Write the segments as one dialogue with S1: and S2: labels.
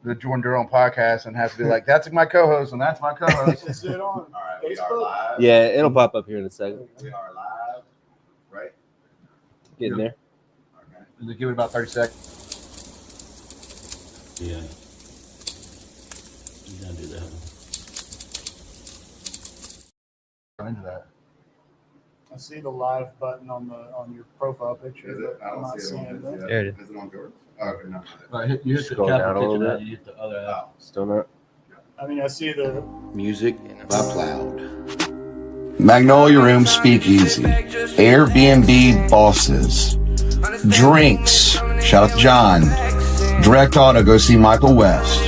S1: the Jourdan Derouen podcast and has to be like, that's my co-host and that's my co-host.
S2: Is it on
S3: All right, we are
S2: Facebook?
S3: live.
S4: Yeah, it'll pop up here in a second.
S3: We are live, right?
S4: Getting there.
S3: Okay.
S1: Just give it about 30 seconds.
S5: Yeah. You gotta do that one.
S1: I'm into that.
S2: I see the live button on your profile picture.
S3: Is it? I
S2: I'm
S3: don't
S2: not
S3: see it on
S2: seeing
S3: this
S2: it.
S3: yet.
S4: There it is.
S3: Is it on yours? Oh, okay, no.
S1: You hit the
S4: Scroll down
S1: capital
S4: a little
S1: picture, now
S4: bit.
S1: you hit the other app.
S4: Still not.
S2: I mean, I see the
S6: Music by Cloud. Magnolia Room Speakeasy. Airbnbbosses. Drinx. Shout out to John. DirectAuto. Go see Michael West.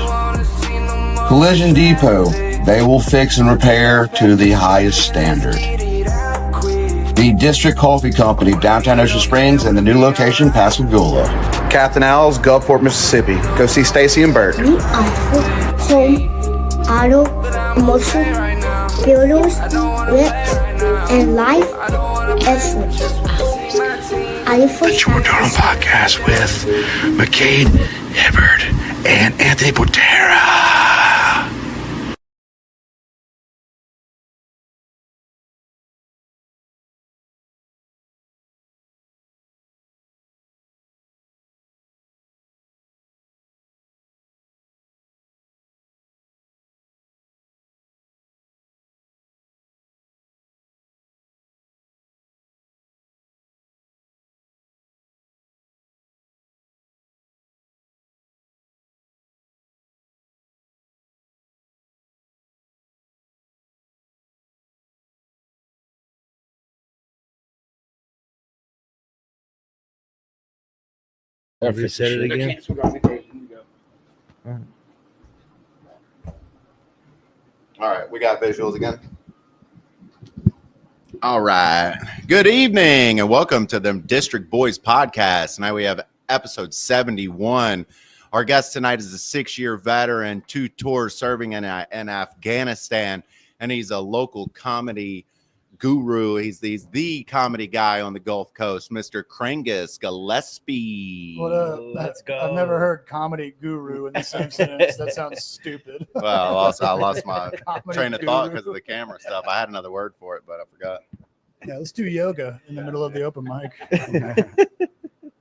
S6: Collision Depot. They will fix and repair to the highest standard. The District Coffee Company, downtown Ocean Springs, and the new location, Pascagoula. Captain Al's, Gulfport, Mississippi. Go see Stacy and Bert.
S7: New iPhone, home, auto, motion, builders, whips, and life excellence.
S6: The Jourdan Derouen podcast with McCade Hibbard and Anythony Portera.
S4: Every said it again.
S3: All right, we got visuals again. All right. Good evening and welcome to the District Boys podcast. Now we have episode 71. Our guest tonight is a 6-year veteran, 2 tours serving in Afghanistan, and he's a local comedy guru. He's the comedy guy on the Gulf Coast, Mr. Krangus Gillespie.
S2: what
S4: Let's go.
S2: I've never heard comedy guru in the same sentence. That sounds stupid.
S3: Well, I lost my
S2: Comedy
S3: train of thought
S2: guru.
S3: because of the camera stuff. I had another word for it, but I forgot.
S2: Yeah, let's do yoga in the middle of the open mic.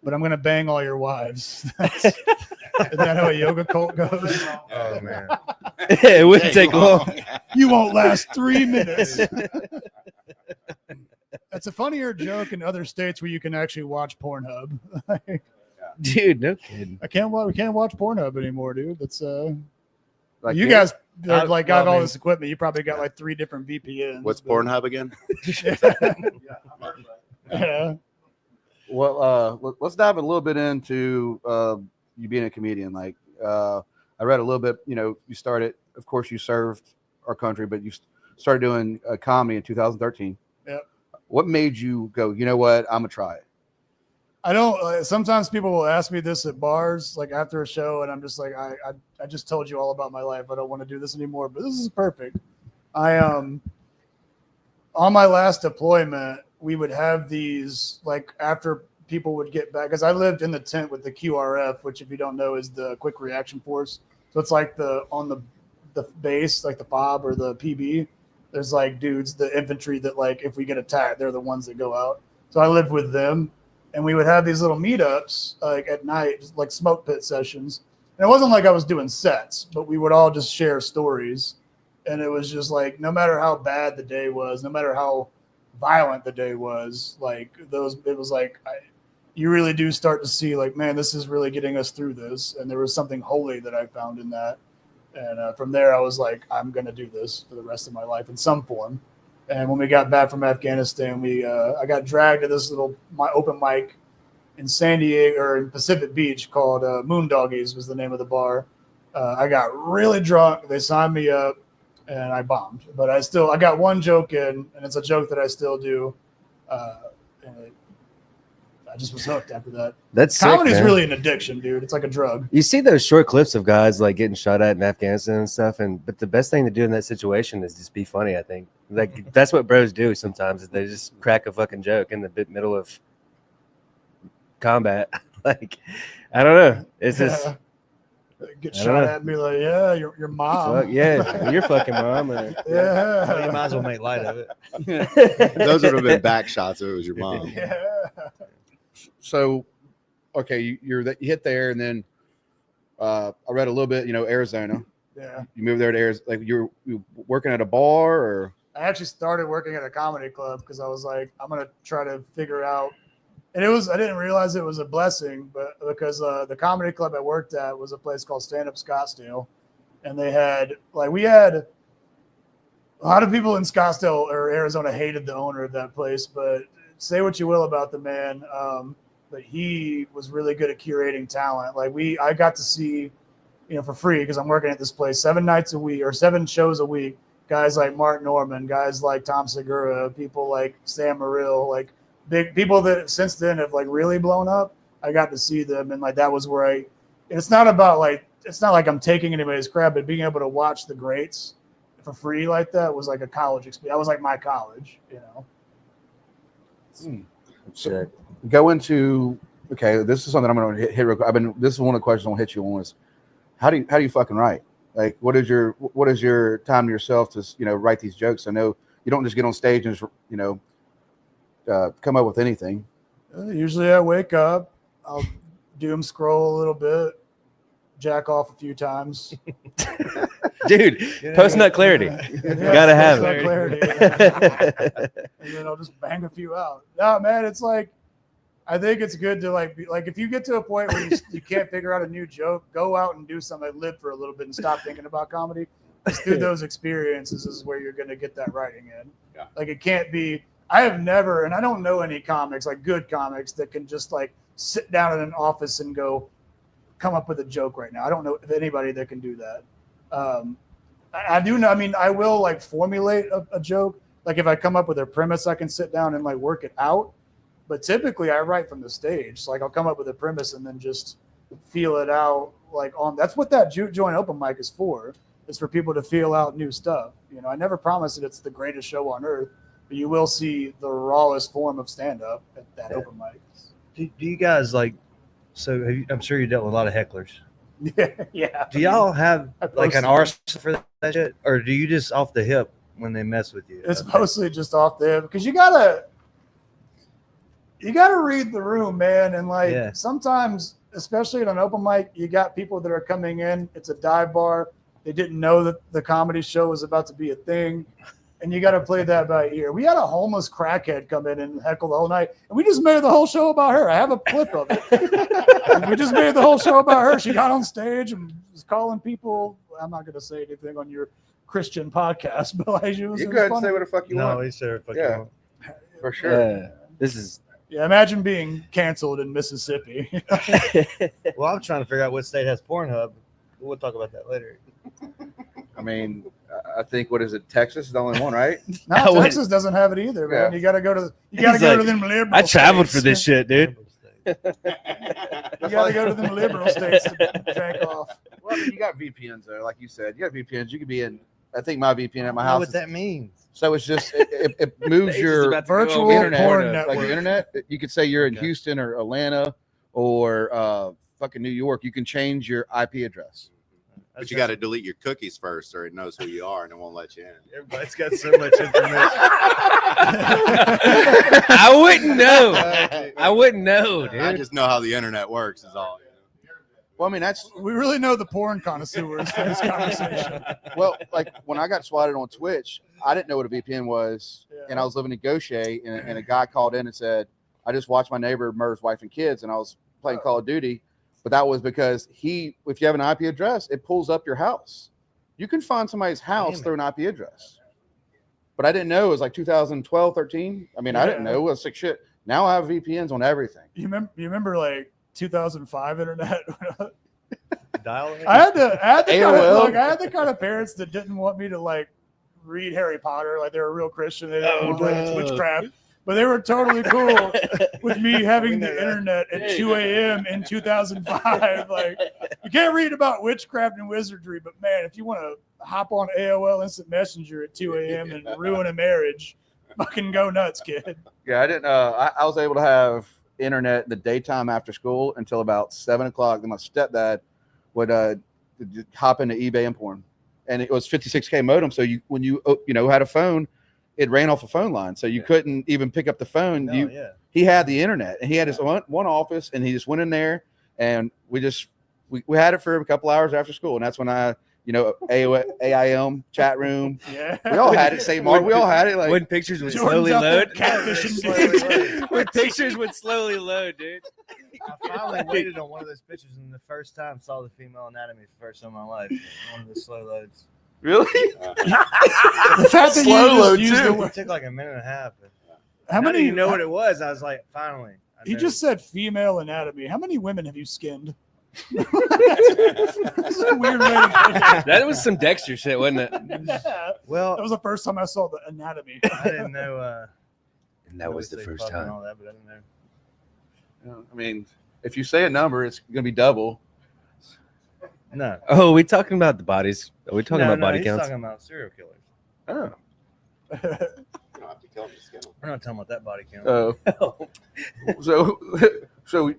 S2: But I'm gonna bang all your wives. Is that how a yoga cult goes?
S1: Oh, man.
S4: It wouldn't take long.
S2: You won't last 3 minutes. That's a funnier joke in other states where you can actually watch Pornhub.
S4: Dude, no kidding.
S2: We can't watch Pornhub anymore, dude. That's
S1: Like
S2: you
S1: here?
S2: guys got
S1: well,
S2: all
S1: I mean-
S2: this equipment. You probably got like 3 different VPNs.
S3: What's
S2: but-
S3: Pornhub again?
S2: Yeah.
S1: Well, let's dive a little bit into you being a comedian. Like, I read a little bit, you started, of course, you served our country, but you started doing comedy in 2013.
S2: Yep.
S1: What made you go, you know what, I'm going to try it?
S2: I don't. Sometimes people will ask me this at bars, like after a show, and I'm just like, I just told you all about my life. I don't want to do this anymore. But this is perfect. On my last deployment, we would have these like after people would get back, because I lived in the tent with the QRF, which if you don't know is the Quick Reaction Force. So it's like on the base, like the FOB or the PB. There's like dudes, the infantry that like if we get attacked, they're the ones that go out. So I lived with them. And we would have these little meetups like at night, just like smoke pit sessions. And it wasn't like I was doing sets, but we would all just share stories. And it was just like, no matter how bad the day was, no matter how violent the day was, like it was like, you really do start to see like, man, this is really getting us through this. And there was something holy that I found in that. And from there, I was like, I'm going to do this for the rest of my life in some form. And when we got back from Afghanistan, I got dragged to this little open mic in San Diego or in Pacific Beach called Moondoggies was the name of the bar. I got really drunk. They signed me up and I bombed. But I got one joke in, and it's a joke that I still do. And I just was hooked after that.
S4: That's
S2: Comedy is
S4: sick, man.
S2: really an addiction, dude. It's like a drug.
S4: You see those short clips of guys like getting shot at in Afghanistan and stuff, but the best thing to do in that situation is just be funny. I think like that's what bros do sometimes. Is they just crack a fucking joke in the middle of combat. Like I don't know. It's just
S2: Get
S4: I
S2: shot
S4: don't know.
S2: at and be like, yeah, your mom.
S4: Fuck, yeah, you're fucking mom.
S5: Well, you
S2: Yeah.
S5: might as well make light of it.
S3: Those would have been back shots if it was your mom.
S2: Yeah.
S1: So, okay, you hit there, and then I read a little bit. Arizona.
S2: Yeah.
S1: You moved there to Arizona. Like you working at a bar, or
S2: I actually started working at a comedy club because I was like, I'm gonna try to figure out. And I didn't realize it was a blessing, but because the comedy club I worked at was a place called Stand Up Scottsdale, and we had a lot of people in Scottsdale or Arizona hated the owner of that place, but say what you will about the man, but he was really good at curating talent. Like I got to see, for free because I'm working at this place 7 nights a week or 7 shows a week. Guys like Mark Norman, guys like Tom Segura, people like Sam Morrill, like big people that since then have like really blown up. I got to see them, and like that was where it's not like I'm taking anybody's crap, but being able to watch the greats for free like that was like a college experience. That was like my college,
S1: So go into this is something I'm going to hit real quick. This is one of the questions I'll hit you on is how do you fucking write? Like what is your time to yourself to write these jokes? I know you don't just get on stage and just come up with anything.
S2: Usually I wake up, I'll doom scroll a little bit, jack off a few times.
S4: Dude, post nut clarity. Gotta have
S2: post-nut
S4: it.
S2: clarity. And then I'll just bang a few out. No, man, it's like I think it's good to if you get to a point where you can't figure out a new joke, go out and do something, live for a little bit and stop thinking about comedy. It's through those experiences is where you're going to get that writing in.
S3: Yeah.
S2: Like it can't be, I have never, and I don't know any comics, like good comics that can just like sit down in an office and go come up with a joke right now. I don't know of anybody that can do that. I do know, I will like formulate a joke. Like if I come up with a premise, I can sit down and like work it out. But typically I write from the stage. So like I'll come up with a premise and then just feel it out that's what that juke joint open mic is for. It's for people to feel out new stuff. I never promise that it's the greatest show on earth, but you will see the rawest form of stand-up at that open mic.
S5: Do you guys I'm sure you dealt with a lot of hecklers.
S2: Yeah.
S5: Do y'all have like an
S2: posted-
S5: arsenal for that shit? Or do you just off the hip when they mess with you?
S2: It's mostly just off there because you gotta read the room, man. And sometimes, especially at an open mic, you got people that are coming in. It's a dive bar. They didn't know that the comedy show was about to be a thing. And you got to play that by ear. We had a homeless crackhead come in and heckle the whole night. And we just made the whole show about her. I have a clip of it. We just made the whole show about her. She got on stage and was calling people. I'm not going to say anything on your Christian podcast, but it was
S1: You go ahead and
S2: funny.
S1: say what the fuck you
S5: No,
S1: want.
S5: he said fuck
S1: Yeah.
S5: you.
S1: For sure.
S4: This is
S2: Yeah, imagine being canceled in Mississippi.
S5: Well, I'm trying to figure out what state has Pornhub. We'll talk about that later.
S1: I think Texas is the only one, right?
S2: No, Texas doesn't have it either, man.
S1: Yeah.
S2: You got to go to them liberal.
S4: I traveled
S2: states.
S4: for this shit, dude.
S2: You got to go to them liberal states to jank off.
S1: Well, you got VPNs though, like you said. You got VPNs. You could be in. I think my VPN at my
S5: I know
S1: house.
S5: what that means.
S1: So it's just it moves your
S2: Virtual
S1: internet,
S2: porn
S1: like
S2: network.
S1: the internet. You could say you're in
S5: Okay.
S1: Houston or Atlanta or fucking New York. You can change your IP address.
S3: But you got to delete your cookies first, or it knows who you are and it won't let you in.
S5: Everybody's got so much information.
S4: I wouldn't know. I wouldn't know,
S3: I
S4: dude.
S3: just know how the internet works. Is all.
S1: Well, I mean that's
S2: We really know the porn connoisseurs for this conversation.
S1: well, like when I got swatted on Twitch, I didn't know what a VPN was,
S2: Yeah.
S1: and I was living in Gaucher, and a guy called in and said, "I just watched my neighbor murder his wife and kids," and I was playing Call of Duty. But that was because if you have an IP address, it pulls up your house. You can find somebody's house
S5: Damn it.
S1: through an IP address. But I didn't know it was like 2012, 13. I mean, I didn't
S2: Yeah.
S1: know. It was sick shit. Now I have VPNs on everything.
S2: You remember like 2005 internet?
S5: Dial
S2: I had the
S1: AOL.
S2: I had the kind of parents that didn't want me to like read Harry Potter, like they were a real Christian. They didn't want like it's witchcraft, but they were totally cool with me having the internet at 2 a.m. in 2005. Like you can't read about witchcraft and wizardry, but man, if you want to hop on AOL Instant Messenger at 2 a.m. and ruin a marriage, fucking go nuts, kid.
S1: Yeah, I didn't. I was able to have internet in the daytime after school until about 7 o'clock. Then my stepdad would hop into eBay and porn, and it was 56K modem. So when you had a phone, it ran off a phone line, so you couldn't even pick up the phone. He had the internet, and he had his one office, and he just went in there, and we had it for a couple hours after school, and that's when AIM chat room.
S2: Yeah,
S1: we all had it. Same Mark. We all had it. Like
S4: when pictures would
S2: Jordan's
S4: slowly
S2: out there
S4: load.
S2: catfishing.
S4: When pictures would slowly load, dude.
S5: I finally waited on one of those pictures, and the first time saw the female anatomy for the first time in my life. One of the slow loads.
S1: Really?
S2: The fact that
S1: Slow
S2: you
S1: load,
S2: just used
S1: too.
S2: the
S5: It
S2: word.
S5: took like a minute and a half.
S2: How many?
S5: You know what it was? I was like, finally.
S2: He just said female anatomy. How many women have you skinned? That's a weird way to put it.
S4: That was some Dexter shit, wasn't it?
S2: That
S5: Well,
S2: was the first time I saw the anatomy.
S5: I didn't know.
S4: And that was the
S5: obviously
S4: first
S5: fucking
S4: time.
S5: All that, but I didn't know.
S1: I mean, if you say a number, it's gonna be double.
S5: No.
S4: Oh, are we talking about the bodies? Are we talking about body
S5: he's
S4: counts?
S5: talking about serial killers.
S1: Oh.
S5: We're not talking about that body count.
S1: So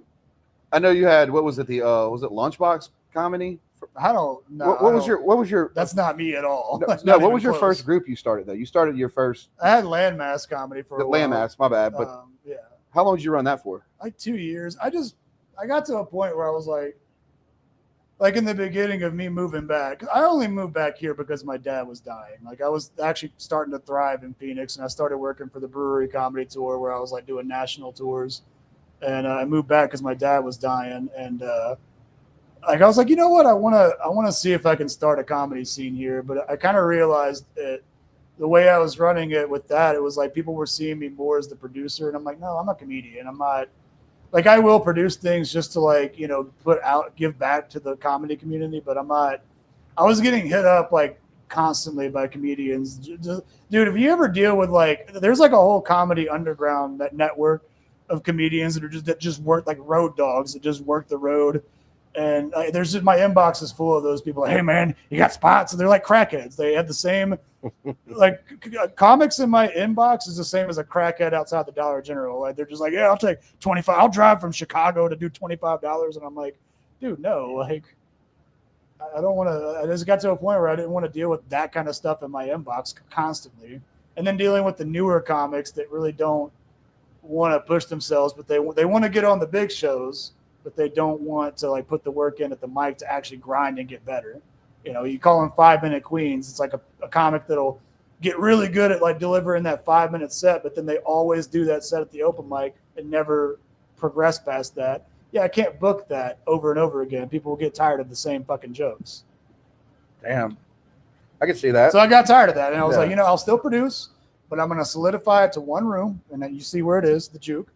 S1: I know you had, what was it? Was it Lunchbox comedy?
S2: I don't know.
S1: What was your?
S2: That's not me at all. That's
S1: No,
S2: not
S1: what
S2: even
S1: was your
S2: close.
S1: first group you started though? You started your first
S2: I had landmass comedy for a while.
S1: landmass. My bad. But
S2: Yeah,
S1: how long did you run that for?
S2: like 2 years. I got to a point where I was like in the beginning of me moving back. I only moved back here because my dad was dying. Like I was actually starting to thrive in Phoenix, and I started working for the Brewery Comedy Tour, where I was like doing national tours. And I moved back because my dad was dying, and like I was like, you know what, I want to see if I can start a comedy scene here. But I kind of realized that the way I was running it with that, it was like people were seeing me more as the producer, and I'm like, no, I'm a comedian. I'm not. Like I will produce things just to give back to the comedy community, but I'm not. I was getting hit up like constantly by comedians. Dude, if you ever deal with there's like a whole comedy underground network of comedians that just work like road dogs that just work the road, and there's just my inbox is full of those people. Like, hey man, you got spots? And they're like crackheads. They have the same comics in my inbox is the same as a crackhead outside the Dollar General. Like they're just like, yeah, I'll take 25. I'll drive from Chicago to do $25, and I'm like, dude, no, like I don't want to. I just got to a point where I didn't want to deal with that kind of stuff in my inbox constantly, and then dealing with the newer comics that really don't want to push themselves, but they want to get on the big shows, but they don't want to put the work in at the mic to actually grind and get better. You call them 5-minute queens. It's like a comic that'll get really good at delivering that 5-minute set, but then they always do that set at the open mic and never progress past that. Yeah, I can't book that over and over again. People will get tired of the same fucking jokes.
S1: Damn, I can see that.
S2: So I got tired of that, and I was like, I'll still produce, but I'm going to solidify it to one room, and then you see where it is, the juke,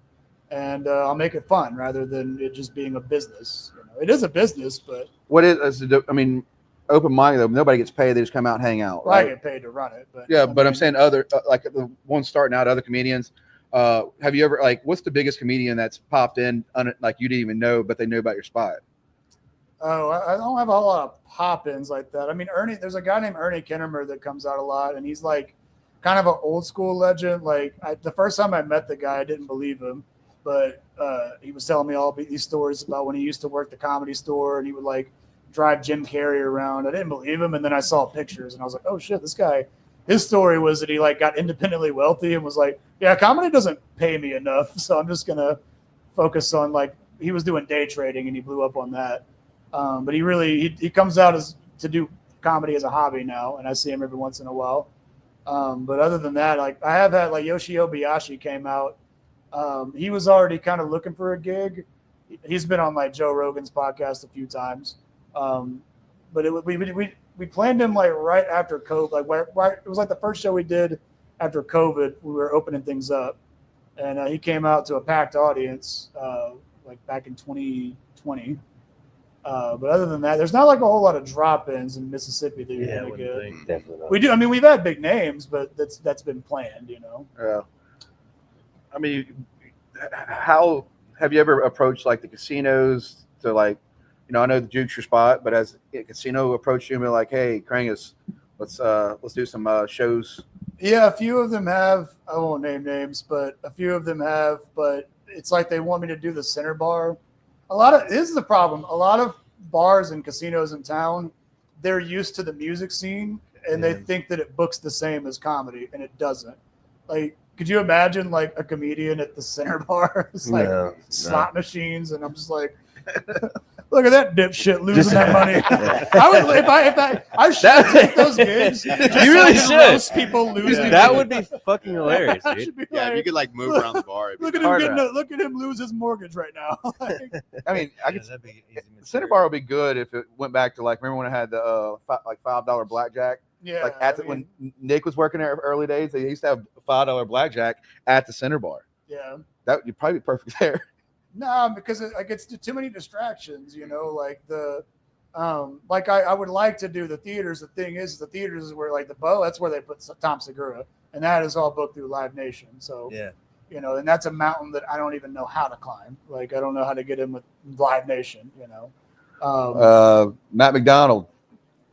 S2: and I'll make it fun rather than it just being a business. It is a business, but
S1: What is? I mean, open mic though. Nobody gets paid. They just come out and hang out.
S2: well, I
S1: Right?
S2: get paid to run it. But
S1: Yeah, but I'm saying other like the ones starting out, other comedians. Have you ever what's the biggest comedian that's popped in like you didn't even know, but they knew about your spot?
S2: Oh, I don't have a whole lot of pop-ins like that. I mean, there's a guy named Ernie Kinnemer that comes out a lot, and he's like kind of an old school legend. Like the first time I met the guy, I didn't believe him, but he was telling me all these stories about when he used to work the Comedy Store, and he would drive Jim Carrey around. I didn't believe him, and then I saw pictures, and I was like, oh shit, this guy. His story was that he got independently wealthy and was like, yeah, comedy doesn't pay me enough, so I'm just gonna focus on he was doing day trading and he blew up on that. But he comes out to do comedy as a hobby now, and I see him every once in a while. But other than that, I have had Yoshi Obayashi came out. He was already kind of looking for a gig. He's been on Joe Rogan's podcast a few times. But we planned him right after COVID. Right, it was the first show we did after COVID. We were opening things up, and he came out to a packed audience back in 2020. But other than that, there's not a whole lot of drop-ins in Mississippi that you're gonna get.
S4: Definitely not.
S2: We do. I mean, we've had big names, but that's been planned.
S1: Yeah. I mean, how have you ever approached the casinos to I know the juke's your spot, but as a casino approached you and be like, hey, Krangus, let's do some shows. Yeah,
S2: a few of them have. I won't name names, but a few of them have. But it's they want me to do the center bar. This is the problem. A lot of bars and casinos in town, they're used to the music scene and they think that it books the same as comedy, and it doesn't. Like, could you imagine like a comedian at the Center Bar? It's like slot machines, and I'm just like, look at that dipshit losing that money. I would, if I should take those gigs.
S4: You really should.
S2: Most people losing.
S4: That would be fucking hilarious,
S2: I
S4: dude.
S2: should be
S3: Yeah, if you could like move around the bar.
S2: look at him look at him lose his mortgage right now. Like,
S1: I mean, I could.
S5: that'd be easy
S1: Center Bar would be good if it went back to like, remember when it had the like $5 blackjack?
S2: yeah,
S1: Like when Nick was working there early days, they used to have $5 blackjack at the Center Bar.
S2: yeah.
S1: That would probably be perfect there.
S2: No, because it gets too many distractions, you know, like like I would like to do the theaters. The thing is, the theaters is where like the Bow, that's where they put Tom Segura, and that is all booked through Live Nation. So,
S5: Yeah.
S2: you know, and that's a mountain that I don't even know how to climb. Like, I don't know how to get in with Live Nation, you know.
S1: Matt McDonald,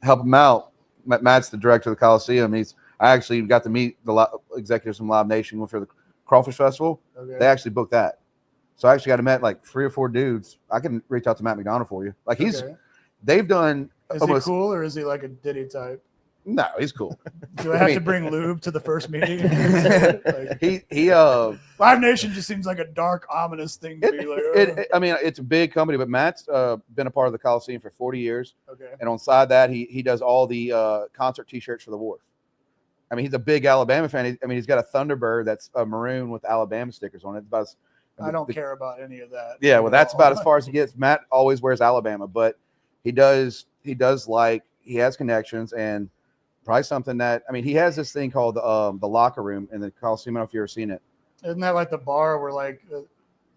S1: help him out. Matt's the director of the Coliseum. I actually got to meet the executives from Live Nation for the Crawfish Festival.
S2: Okay.
S1: They actually booked that. So I actually got to meet like 3 or 4 dudes. I can reach out to Matt McDonald for you. Like they've done.
S2: Is
S1: almost,
S2: he cool or is he like a Diddy type?
S1: No, he's cool.
S2: Do I have to bring lube to the first meeting? Like,
S1: he
S2: Live Nation just seems like a dark, ominous thing to be like.
S1: I mean, it's a big company, but Matt's been a part of the Coliseum for 40 years.
S2: Okay.
S1: And on side that, he does all the concert T-shirts for the Wharf. I mean, he's a big Alabama fan. He's got a Thunderbird that's maroon with Alabama stickers on it. It's about
S2: I don't care about any of that.
S1: Yeah, well, that's about as far as he gets. Matt always wears Alabama, but he has connections and probably something that, I mean, he has this thing called the locker room in the Coliseum. I don't know if you've ever seen it.
S2: Isn't that like the bar where like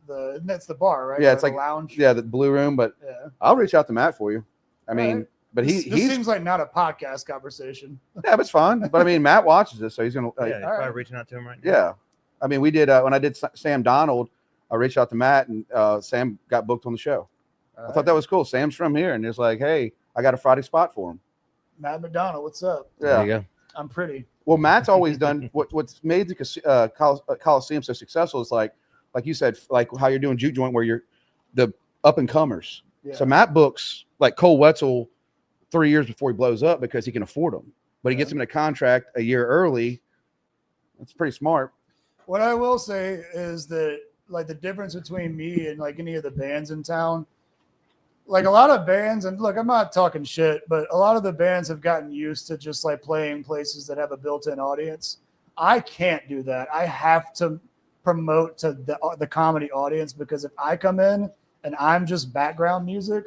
S2: that's the bar, right?
S1: Yeah, it's
S2: like
S1: like
S2: a lounge.
S1: Yeah, the blue room. But
S2: Yeah.
S1: I'll reach out to Matt for you. I mean,
S2: Right.
S1: but
S2: This
S1: he
S2: seems like not a podcast conversation.
S1: yeah, but it's fun. But I mean, Matt watches this, so he's gonna.
S5: Yeah, you're
S2: all right.
S5: probably reaching out to him right now.
S1: Yeah. I mean, we did when I did Sam Donald. I reached out to Matt, and Sam got booked on the show. I thought that was cool. Sam's from here, and it's like, hey, I got a Friday spot for him.
S2: Matt McDonald, what's up?
S1: Yeah.
S4: There you go.
S2: I'm pretty.
S1: Well, Matt's always done what's made the Coliseum so successful is like you said, like how you're doing Juke Joint, where you're the up and comers.
S2: Yeah.
S1: So Matt books like Cole Wetzel 3 years before he blows up because he can afford them, but he gets him in a contract a year early. That's pretty smart.
S2: What I will say is that like the difference between me and like any of the bands in town, like a lot of bands, and look, I'm not talking shit, but a lot of the bands have gotten used to just like playing places that have a built-in audience. I can't do that. I have to promote to the comedy audience, because if I come in and I'm just background music,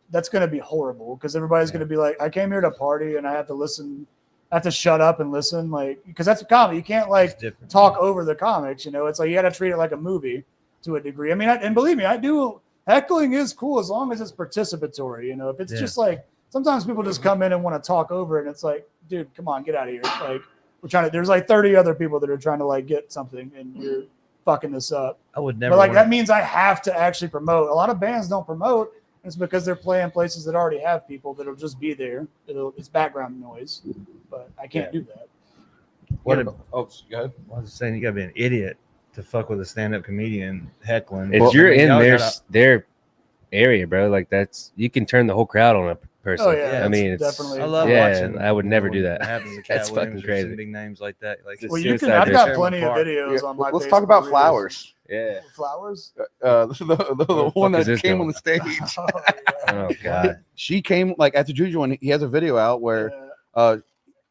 S2: that's going to be horrible, because everybody's going to be like, I came here to party and I have to listen. I have to shut up and listen, like, because that's a comedy. You can't like talk over the comics, you know. It's like you got to treat it like a movie to a degree. I mean, and believe me, I do. Heckling is cool as long as it's participatory, you know. If it's just like sometimes people just come in and want to talk over it, and it's like, dude, come on, get out of here. Like, we're trying to. There's like 30 other people that are trying to like get something, and you're fucking this up.
S5: I would never.
S2: But like that means I have to actually promote. A lot of bands don't promote. It's because they're playing places that already have people that'll just be there. It's background noise, but I can't do that.
S5: What?
S1: Go ahead.
S5: I was saying, you gotta be an idiot to fuck with a stand-up comedian heckling.
S4: If you're in their area, bro, like you can turn the whole crowd on a person.
S2: Oh, yeah,
S4: I mean, it's
S2: definitely.
S5: I love watching.
S4: I would never do that.
S5: Happens to
S4: That's
S5: Cat
S4: fucking
S5: Williams or
S4: crazy.
S5: some big names like that. Like,
S2: Well, you can.
S4: suicide
S2: I've got
S5: there.
S2: plenty of
S5: Park.
S2: videos on my.
S1: Let's
S2: Facebook
S1: talk about
S2: reels.
S1: Flowers.
S4: Yeah.
S2: Flowers.
S1: The one
S4: fuck is
S1: that
S4: this
S1: came
S4: going?
S1: on the stage.
S2: Oh, yeah.
S4: Oh god.
S1: She came like at the Juju one. He has a video out where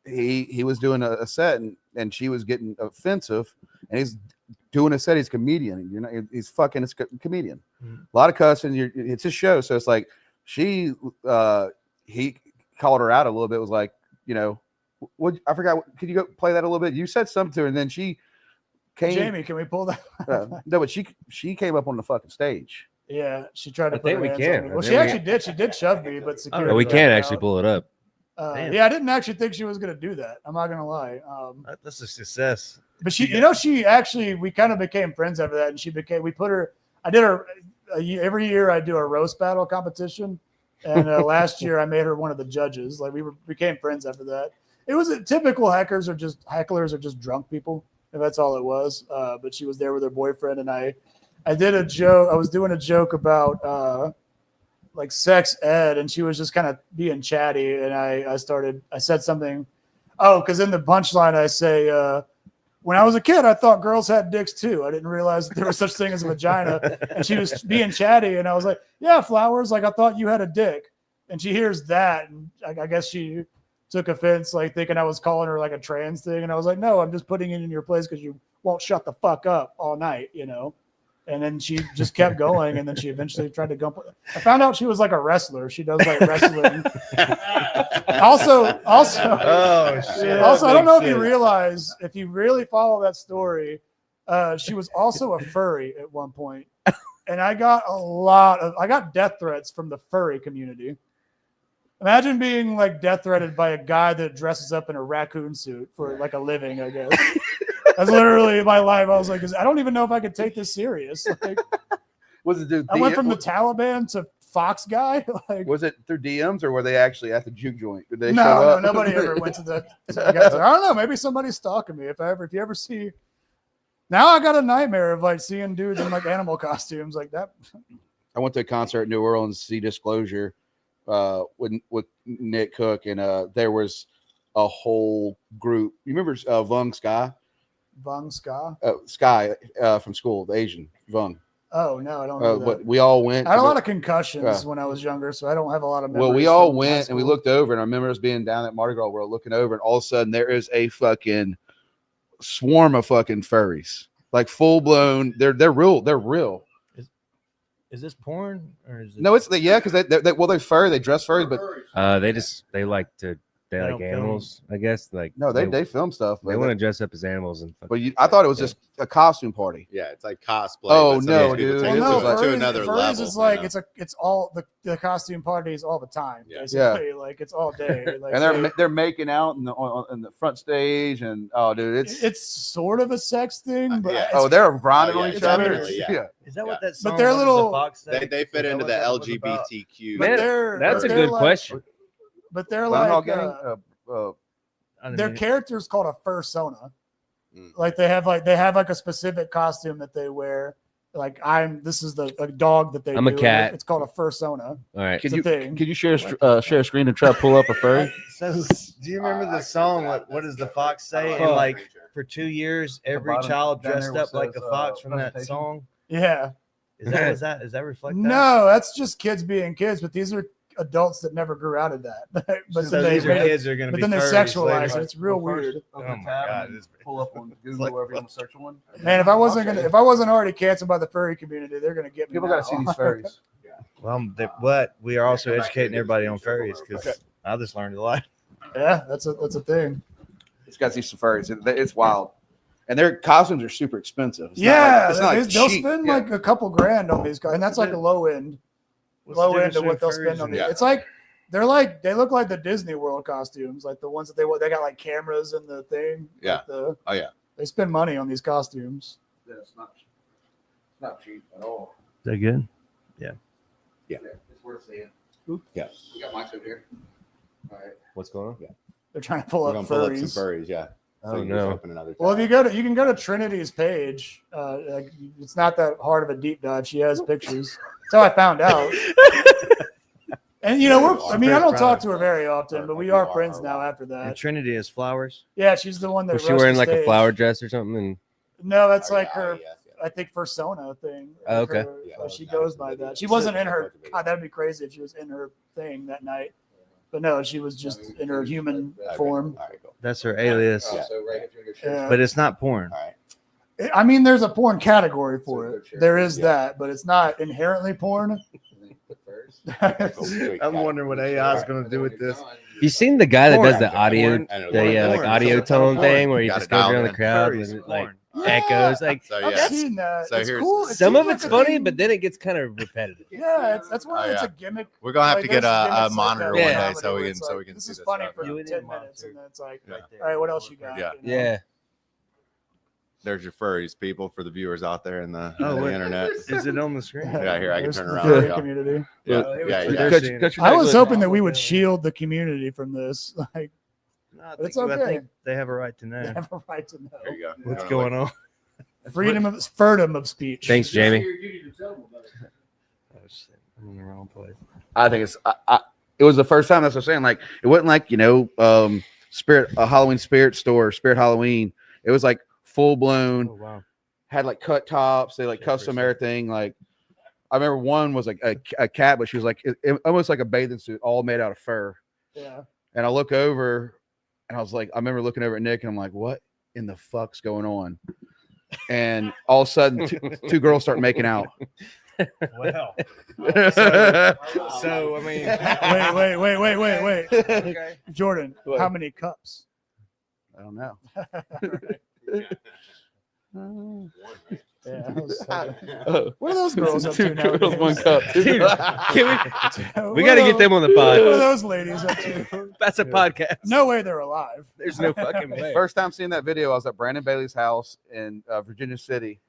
S1: he was doing a set and she was getting offensive, and he's doing a set. He's a comedian. You know, he's fucking a comedian. A lot of cussing. It's his show, so it's like he called her out a little bit. Was like, you know, what I forgot. Could you go play that a little bit? You said something to her, and then she came.
S2: Jamie, can we pull that?
S1: No, but she came up on the fucking stage.
S2: Yeah, she tried to.
S4: I
S2: put
S4: think
S2: her
S4: we
S2: hands
S4: can.
S2: on me. Well,
S4: I
S2: she
S4: think we
S2: actually did. She did shove me, but security.
S4: We
S2: got
S4: can
S2: it
S4: actually
S2: out.
S4: pull it up.
S2: Yeah, I didn't actually think she was going to do that. I'm not going to lie.
S5: that's a success.
S2: But she, you know, she actually, we kind of became friends after that, and she became. We put her. I did her every year. I do a roast battle competition, and last year I made her one of the judges. Like became friends after that. It was a typical hecklers are just drunk people, and that's all it was. But she was there with her boyfriend, and I did a joke. I was doing a joke about like sex ed, and she was just kind of being chatty, and I said something. Oh, because in the punchline I say, when I was a kid, I thought girls had dicks too. I didn't realize that there was such thing as a vagina. And she was being chatty, and I was like, yeah, Flowers, like I thought you had a dick. And she hears that, and I guess she took offense, like thinking I was calling her like a trans thing. And I was like, no, I'm just putting it in your place because you won't shut the fuck up all night, you know? And then she just kept going, and then she eventually tried to go. I found out she was like a wrestler. She does like wrestling. also,
S5: Oh shit!
S2: also, I don't know if you realize, if you really follow that story, she was also a furry at one point, and I got death threats from the furry community. Imagine being like death threatened by a guy that dresses up in a raccoon suit for like a living, I guess. That's literally my life. I was like, I don't even know if I could take this serious. Like,
S1: Was it?
S2: I went from the Taliban to Fox guy. Like,
S1: Was it through DMs or were they actually at the juke joint? Did they show
S2: no,
S1: up?
S2: nobody ever went to the. I don't know. Maybe somebody's stalking me. If you ever see. Now I got a nightmare of like seeing dudes in like animal costumes like that.
S1: I went to a concert in New Orleans, see Disclosure, with Nick Cook, and there was a whole group. You remember Vung Sky?
S2: Vung Ska?
S1: Sky from school, the Asian Vung.
S2: Oh no, I don't know.
S1: But we all went.
S2: I had a lot of concussions when I was younger, so I don't have a lot of memories.
S1: Well, we all
S2: from high
S1: went and we
S2: school.
S1: looked over, and I remember us being down at Mardi Gras World looking over, and all of a sudden there is a fucking swarm of fucking furries, like full blown. They're real. They're real.
S5: Is this porn or is it?
S1: No, it's because they're furry. They dress furry, but
S4: they like
S5: don't
S4: animals, I guess. Like
S1: no, they film stuff.
S4: They want to dress up as animals and.
S1: But I thought it was just a costume party.
S3: Yeah, it's like cosplay.
S1: Oh,
S3: but some
S1: no,
S3: of these people
S1: dude.
S3: take
S1: Well,
S3: it
S1: no,
S3: to
S1: furries-
S3: another
S2: furries
S3: level.
S2: is like
S3: you know?
S2: it's all the costume parties all the time.
S3: Yeah.
S2: Basically, like it's all day. Like,
S1: And they're making out in the front stage, and oh, dude,
S2: it's sort of a sex thing, but
S3: yeah.
S2: it's-
S1: they're grinding
S3: Oh, yeah,
S1: on each
S3: it's
S1: other.
S3: weird, yeah.
S5: Is that
S3: Yeah.
S5: what that song?
S2: But they're
S5: What Does
S2: little-
S5: the Fox Say?
S3: They fit
S5: Is
S3: into
S5: that
S3: the
S5: what that was about?
S3: LGBTQ.
S2: But
S4: Man,
S2: they're-
S4: that's a
S2: they're
S4: good
S2: like-
S4: question.
S2: but they're
S1: Groundhog
S2: like
S1: Gang.
S5: I didn't
S2: their
S5: mean-
S2: character's called a fursona.
S3: Mm.
S2: Like they have like a specific costume that they wear. Like this is a dog that they.
S4: I'm a
S2: do.
S4: cat.
S2: It's called a fursona.
S4: All right.
S2: It's a thing.
S1: Can you share a screen and try to pull up a furry?
S5: So, do you remember the song? What does the fox say? And like for 2 years, every
S1: bottom
S5: child
S1: down
S5: dressed
S1: there
S5: up like
S1: says,
S5: a fox from that
S1: presentation.
S5: song.
S2: Yeah.
S5: Is that reflect that?
S2: No, that's just kids being kids. But these are adults that never grew out of that. but
S5: So
S2: then they
S5: these are
S2: made it-
S5: kids that are going to
S2: but
S5: be
S2: then they
S5: furries
S2: sexualize
S5: later.
S2: it. It's real weird.
S5: Oh my God, it's-
S1: Pull up on Google
S5: like-
S1: wherever you want to search one.
S2: Man, if I wasn't already canceled by the furry community, they're gonna get me.
S1: People
S2: now.
S1: got to see these furries.
S5: But we are also educating everybody on furries because I just learned a lot.
S2: Yeah, that's a thing.
S1: It's got to see some furries. It's wild, and their costumes are super expensive. It's
S2: Yeah,
S1: not like
S2: they'll
S1: cheap.
S2: spend
S1: Yeah.
S2: like a couple grand on these guys, and that's like a low end
S5: What's the
S2: of
S5: difference
S2: what they'll
S5: between
S2: spend
S5: furries
S2: on
S5: and-
S2: these.
S3: Yeah.
S2: It's like they look like the Disney World costumes, like the ones that they got like cameras in the thing.
S3: Yeah.
S2: Like
S3: Oh, yeah.
S2: They spend money on these costumes.
S1: Yeah, it's not cheap at all.
S5: Is that good?
S1: Yeah, it's worth seeing.
S3: Yeah.
S1: We got mics over here. All right.
S4: What's going on?
S2: They're trying to pull
S3: We're
S2: up
S3: gonna pull up some
S2: furries.
S3: furries. Yeah.
S4: Oh,
S3: you can
S4: no.
S3: just open another
S2: Well, if
S3: tab.
S2: you can go to Trinity's page. Like, it's not that hard of a deep dive. She has pictures. That's how I found out. And I don't talk to her very often, but we are friends now after
S5: And
S2: that.
S5: Trinity is flowers.
S2: Yeah, she's the one that
S4: Was she
S2: rushed
S4: wearing
S2: the
S4: like a
S2: stage.
S4: flower dress or something? And
S2: No, that's
S3: Oh,
S2: like
S3: yeah,
S2: her.
S3: yeah,
S2: I think fursona thing.
S4: Oh, okay.
S2: She goes by that. She wasn't in her. God, that'd be crazy if she was in her thing that night. But no, she was just in her human form.
S3: All right, cool.
S5: That's her alias.
S1: So right if you're gonna share-
S2: Yeah.
S5: But it's not porn.
S3: All right.
S2: I mean, there's a porn category for it.
S1: Sure.
S2: There is
S3: Yeah.
S2: that, but it's not inherently porn.
S5: I'm wondering what AI is going to do with this.
S4: you seen the guy that
S5: Porn.
S4: does the audio,
S3: I know.
S4: the like
S5: Porn.
S4: audio tone
S5: Porn.
S4: thing where he
S3: Got
S4: just
S3: it
S4: goes
S3: dialed
S4: around the
S3: in.
S4: crowd
S5: Furries,
S4: and it, like
S5: porn.
S4: echoes. Like
S3: So
S2: I've
S3: yeah.
S2: seen that.
S3: So
S2: It's
S3: here's-
S2: cool. It
S4: some
S2: seems
S4: of it's
S2: like a
S4: funny,
S2: thing-
S4: but then it gets kind of repetitive.
S2: Yeah, that's why
S3: Oh,
S2: it's
S3: yeah.
S2: a gimmick.
S3: We're gonna have to get
S2: there's
S3: a
S2: gimmicks
S3: monitor
S2: like that
S4: one
S2: in
S4: day
S2: comedy
S3: so
S2: where
S3: we
S2: it's
S3: can- so
S2: like,
S3: we can
S2: this
S3: see
S2: is
S3: this
S2: funny
S3: stuff.
S2: for
S5: You would
S2: 10
S5: need a
S2: minutes,
S5: monitor.
S2: and then it's like,
S3: Yeah.
S2: all right, what else you got?
S3: Yeah.
S2: You know?
S4: Yeah.
S3: There's your furries, people, for the viewers out there in the,
S5: Oh,
S3: in the
S5: wait.
S3: internet.
S5: Is it on the screen?
S3: Yeah, here, I can
S2: There's
S3: turn
S2: the
S3: around
S2: furry
S3: for y'all.
S2: community.
S3: Yeah,
S5: Oh, it
S3: yeah,
S5: was
S3: yeah.
S5: producing it.
S2: I was hoping that
S5: Oh,
S2: we would
S5: okay.
S2: shield the community from this. Like,
S5: No, I
S2: It's
S5: think, I
S2: okay.
S5: think they have a right to know
S2: they have a right to know.
S3: There you go.
S5: what's
S3: Yeah,
S5: going on.
S2: Freedom of speech.
S4: Thanks, Jamie. I'm in the wrong place.
S1: I think it's. It was the first time. That's what I'm saying. Like it wasn't like a Halloween spirit store, Spirit Halloween. It was like full blown.
S4: Oh wow.
S1: Had like cut tops. They like custom everything. Like I remember one was like a cat, but she was like almost like a bathing suit, all made out of fur.
S2: Yeah.
S1: And I look over, and I was like, I remember looking over at Nick, and I'm like, what in the fuck's going on? And all of a sudden, two girls start making out.
S5: Well, so I mean,
S2: Wait.
S5: okay.
S2: Jordan,
S1: What?
S2: how many cups?
S1: I don't know.
S2: Yeah.
S1: Oh.
S2: What are those girls up to
S1: Two girls,
S2: nowadays?
S1: one cup.
S4: Dude, we got to get them on the
S2: What are
S4: pod.
S2: those ladies up to?
S4: That's a podcast.
S2: No way they're alive.
S4: There's no fucking way.
S1: First time seeing that video, I was at Brandon Bailey's house in Virginia City.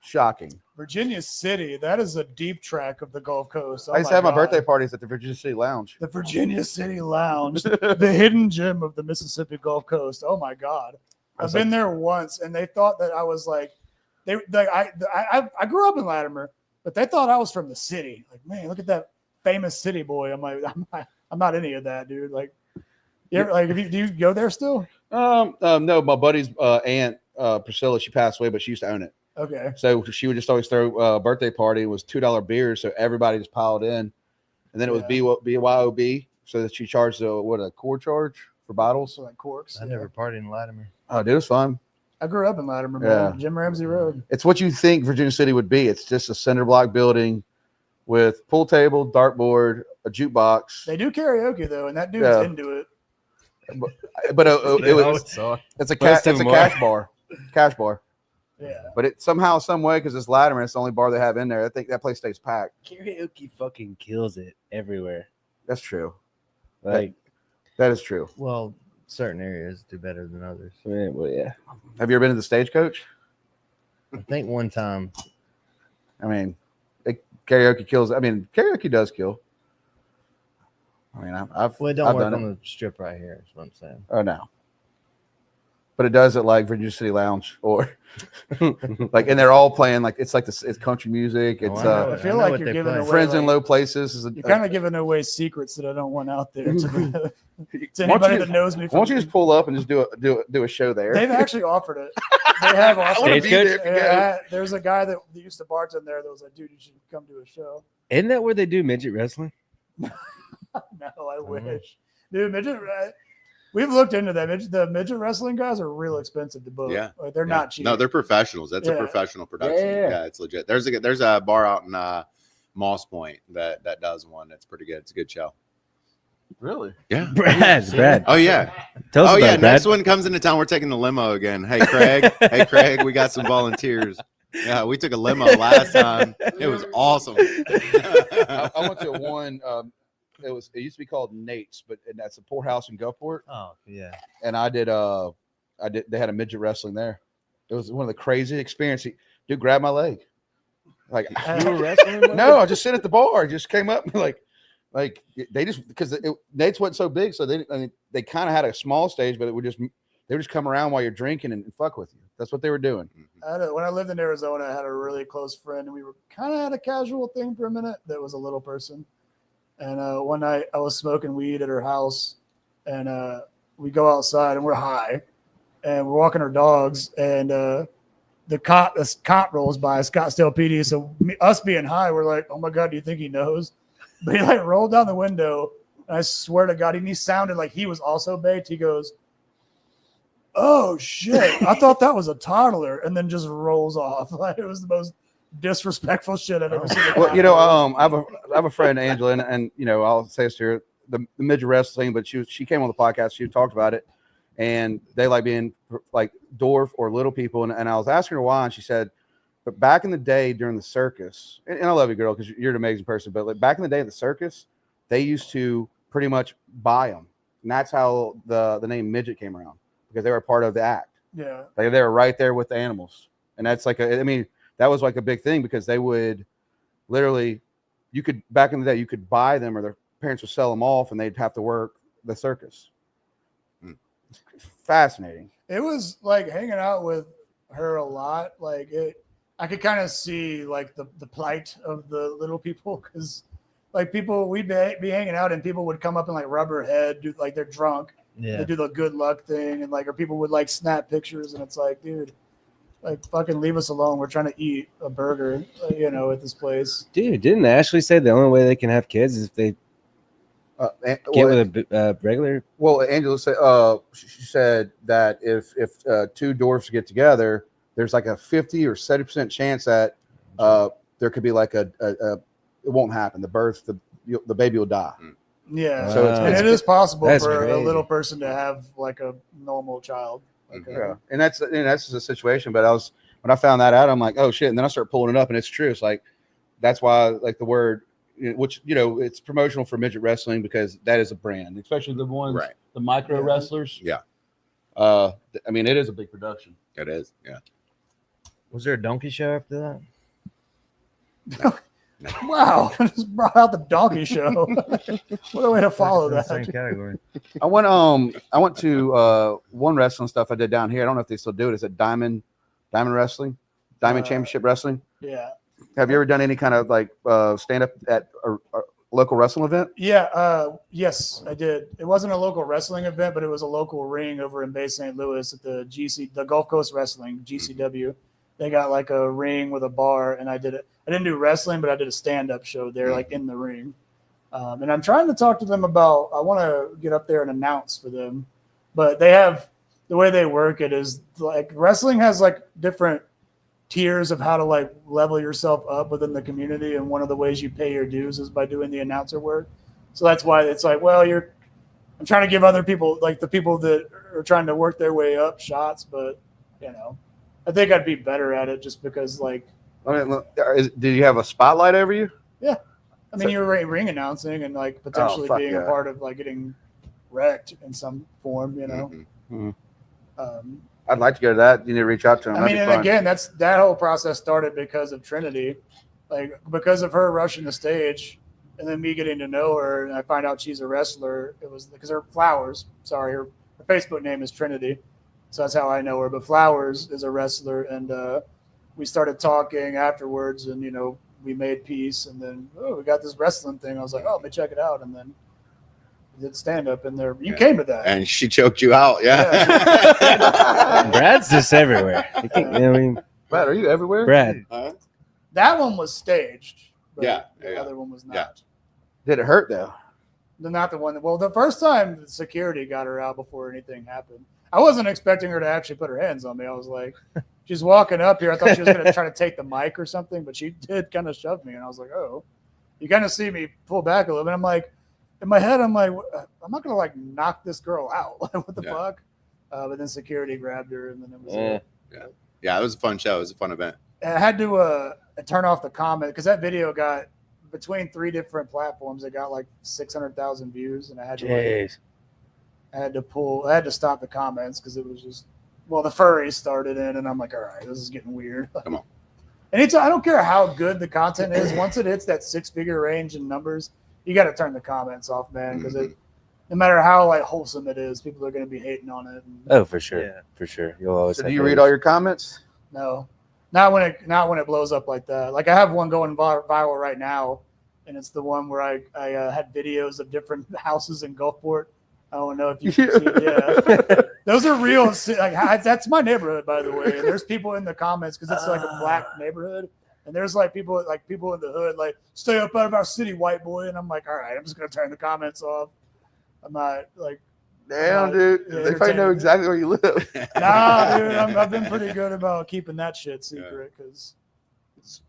S1: Shocking.
S2: Virginia City, that is a deep track of the Gulf Coast. Oh
S1: I used to have my
S2: God.
S1: birthday parties at the Virginia City Lounge.
S2: The Virginia City Lounge, the hidden gem of the Mississippi Gulf Coast. Oh my God. I've been there once, and they thought that I was like, I grew up in Latimer, but they thought I was from the city. Like, man, look at that famous city boy. I'm like, I'm not any of that, dude. Like, do you go there still?
S1: No, my buddy's aunt Priscilla, she passed away, but she used to own it.
S2: Okay.
S1: So she would just always throw a birthday party. It was $2 beers, so everybody just piled in, and then it was BYOB, so that she charged a core charge for bottles.
S2: So like corks.
S5: I never partied in Latimer.
S1: Oh, dude, it was fun.
S2: I grew up in Latimer, man.
S1: Yeah.
S2: Jim Ramsey Road.
S1: It's what you think Virginia City would be. It's just a cinder block building with pool table, dartboard, a jukebox.
S2: They do karaoke though, and that dude's
S1: Yeah.
S2: into it.
S1: But it's a cash bar.
S2: Yeah.
S1: But it somehow, some way, because it's Latimer, it's the only bar they have in there. I think that place stays packed.
S4: Karaoke fucking kills it everywhere.
S1: That's true.
S4: Like,
S1: That is true.
S5: Well, certain areas do better than others.
S4: well, yeah.
S1: Have you ever been to the Stagecoach?
S5: I think one time.
S1: I mean, karaoke kills. I mean, karaoke does kill. I mean, I've
S5: Well, it don't
S1: I've
S5: work
S1: done
S5: on
S1: it.
S5: the strip right here. Is what I'm saying.
S1: Oh no. But it does at like Virginia City Lounge or like, and they're all playing like it's country music. It's
S5: I know
S2: I
S5: it.
S2: feel
S5: know
S2: like
S5: what
S2: you're
S5: they
S2: giving
S5: play.
S2: away
S1: Friends in
S2: like,
S1: Low Places. Is
S2: you're kind of giving away secrets that I don't want out there to
S1: Why don't
S2: anybody
S1: you
S2: that knows me.
S1: Why don't you just pull up and just do a show there?
S2: They've actually offered it. They have
S1: I
S2: offered
S1: wanna
S2: it.
S1: be there if you go.
S2: There's a guy that used to bartend there that was like, dude, you should come to a show.
S4: Isn't that where they do midget wrestling?
S2: No, I wish. Dude, midget. We've looked into that. The midget wrestling guys are real expensive to book.
S3: Yeah.
S2: Like, they're not cheap.
S3: No, they're professionals. That's a
S2: Yeah.
S3: professional production.
S1: Yeah.
S3: Yeah, it's legit. There's a bar out in Moss Point that does one. That's pretty good. It's a good show.
S1: Really?
S3: Yeah.
S4: Brad.
S3: Oh yeah.
S4: Tell us
S3: Oh
S4: about
S3: yeah.
S4: it,
S3: Next
S4: Brad.
S3: one comes into town. We're taking the limo again. Hey Craig. We got some volunteers. Yeah, we took a limo last time. It was awesome.
S1: I went to one. It used to be called Nate's, but that's a poorhouse in Gulfport.
S5: Oh yeah.
S1: And they had a midget wrestling there. It was one of the craziest experiences. Dude grabbed my leg. Like,
S5: You were wrestling?
S1: no, I just sit at the bar. Just came up like they just, because Nate's wasn't so big, so they kind of had a small stage, but they would just come around while you're drinking and fuck with you. That's what they were doing.
S2: When I lived in Arizona, I had a really close friend, and we were kind of had a casual thing for a minute. That was a little person. And one night I was smoking weed at her house, and we go outside and we're high, and we're walking our dogs, and the cop rolls by, Scottsdale PD. So us being high, we're like, oh my God, do you think he knows? But he like rolled down the window, and I swear to God, and he sounded like he was also baked. He goes, oh shit, I thought that was a toddler, and then just rolls off. Like, it was the most disrespectful shit I've ever seen.
S1: Well, I have a friend, Angela, and I'll say this to her, the midget wrestling, but she came on the podcast, she talked about it, and they like being like dwarf or little people, and I was asking her why, and she said, but back in the day during the circus, and I love you, girl, because you're an amazing person, but like back in the day of the circus, they used to pretty much buy them, and that's how the name midget came around, because they were part of the act.
S2: Yeah.
S1: Like they were right there with the animals, and that's like that was like a big thing, because they would literally, back in the day, you could buy them, or their parents would sell them off, and they'd have to work the circus. It's fascinating.
S2: It was like hanging out with her a lot. Like I could kind of see like the plight of the little people, because like people, we'd be hanging out and people would come up and like rub her head, do like they're drunk.
S5: Yeah.
S2: They do the good luck thing, and like, or people would like snap pictures, and it's like, dude, like fucking leave us alone. We're trying to eat a burger, at this place.
S4: Dude, didn't Ashley say the only way they can have kids is if they get with a regular?
S1: Well, Angela said she said that if two dwarfs get together, there's like a 50 or 70% chance that there could be like it won't happen. The baby will die.
S2: Yeah,
S1: So
S2: it is possible
S4: that's
S2: for a
S4: crazy.
S2: little person to have like a normal child. Like
S1: Yeah, and that's the situation. But when I found that out, I'm like, oh shit, and then I start pulling it up, and it's true. It's like that's why like the word, which it's promotional for midget wrestling because that is a brand, especially the ones the micro wrestlers.
S3: Yeah.
S1: I mean, it is a big production.
S3: It is. Yeah.
S5: Was there a donkey show after that?
S2: Wow, just brought out the donkey show. What a way to follow
S5: It's in the
S2: that.
S5: same category.
S1: I went to one wrestling stuff I did down here. I don't know if they still do it. Is it Diamond Wrestling, Diamond Championship Wrestling?
S2: Yeah.
S1: Have you ever done any kind of like stand up at a local wrestling event?
S2: Yeah. Yes, I did. It wasn't a local wrestling event, but it was a local ring over in Bay St. Louis at the Gulf Coast Wrestling, GCW. They got like a ring with a bar, and I did it. I didn't do wrestling, but I did a stand-up show there, like in the ring. And I'm trying to talk to them about, I want to get up there and announce for them, but they have, the way they work it is like wrestling has like different tiers of how to like level yourself up within the community. And one of the ways you pay your dues is by doing the announcer work. So that's why it's like, well, I'm trying to give other people, like the people that are trying to work their way up, shots, but I think I'd be better at it just because like,
S1: I mean, do you have a spotlight over you?
S2: yeah. I mean, you're ring announcing and like potentially
S1: fuck
S2: being
S1: yeah.
S2: a part of like getting wrecked in some form,
S1: I'd like to go to that. You need to reach out to him.
S2: I mean, and again, that whole process started because of Trinity, like because of her rushing the stage, and then me getting to know her, and I find out she's a wrestler. It was because her Facebook name is Trinity, so that's how I know her. But Flowers is a wrestler, and we started talking afterwards, and we made peace, and then we got this wrestling thing. I was like, let me check it out, and then we did stand up in there. You came to that,
S3: And she choked you out. Yeah.
S4: Brad's just everywhere.
S1: Brad, are you everywhere?
S4: Brad.
S2: that one was staged. But
S3: Yeah,
S2: the
S3: yeah.
S2: other one was not.
S3: Yeah.
S1: Did it hurt though?
S2: Not the one. Well, the first time security got her out before anything happened. I wasn't expecting her to actually put her hands on me. I was like, she's walking up here. I thought she was going to try to take the mic or something, but she did kind of shove me. And I was like, oh, you kind of see me pull back a little bit. I'm like, in my head, I'm like, I'm not going to like knock this girl out. What the fuck? But then security grabbed her, and then it was
S3: Yeah, it was a fun show. It was a fun event.
S2: I had to turn off the comment because that video got between 3 different platforms. It got like 600,000 views, and I had to I had to stop the comments because it was just, the furries started in, and I'm like, all right, this is getting weird.
S3: Come on.
S2: And I don't care how good the content is. Once it hits that 6-figure range in numbers, you got to turn the comments off, man, because no matter how like wholesome it is, people are going to be hating on it.
S4: Oh, for sure.
S5: Yeah.
S4: For sure. You'll always
S1: So
S4: have
S1: do you
S4: those.
S1: read all your comments?
S2: No, not when it blows up like that. Like I have one going viral right now, and it's the one where I had videos of different houses in Gulfport. I don't know if you can see it. Yeah, those are real. Like that's my neighborhood, by the way. And there's people in the comments because it's like a black neighborhood, and there's like people in the hood like stay up out of our city, white boy. And I'm like, all right, I'm just gonna turn the comments off. I'm not like.
S1: Damn, dude. They probably know exactly where you live.
S2: Nah, dude, I've been pretty good about keeping that shit secret because.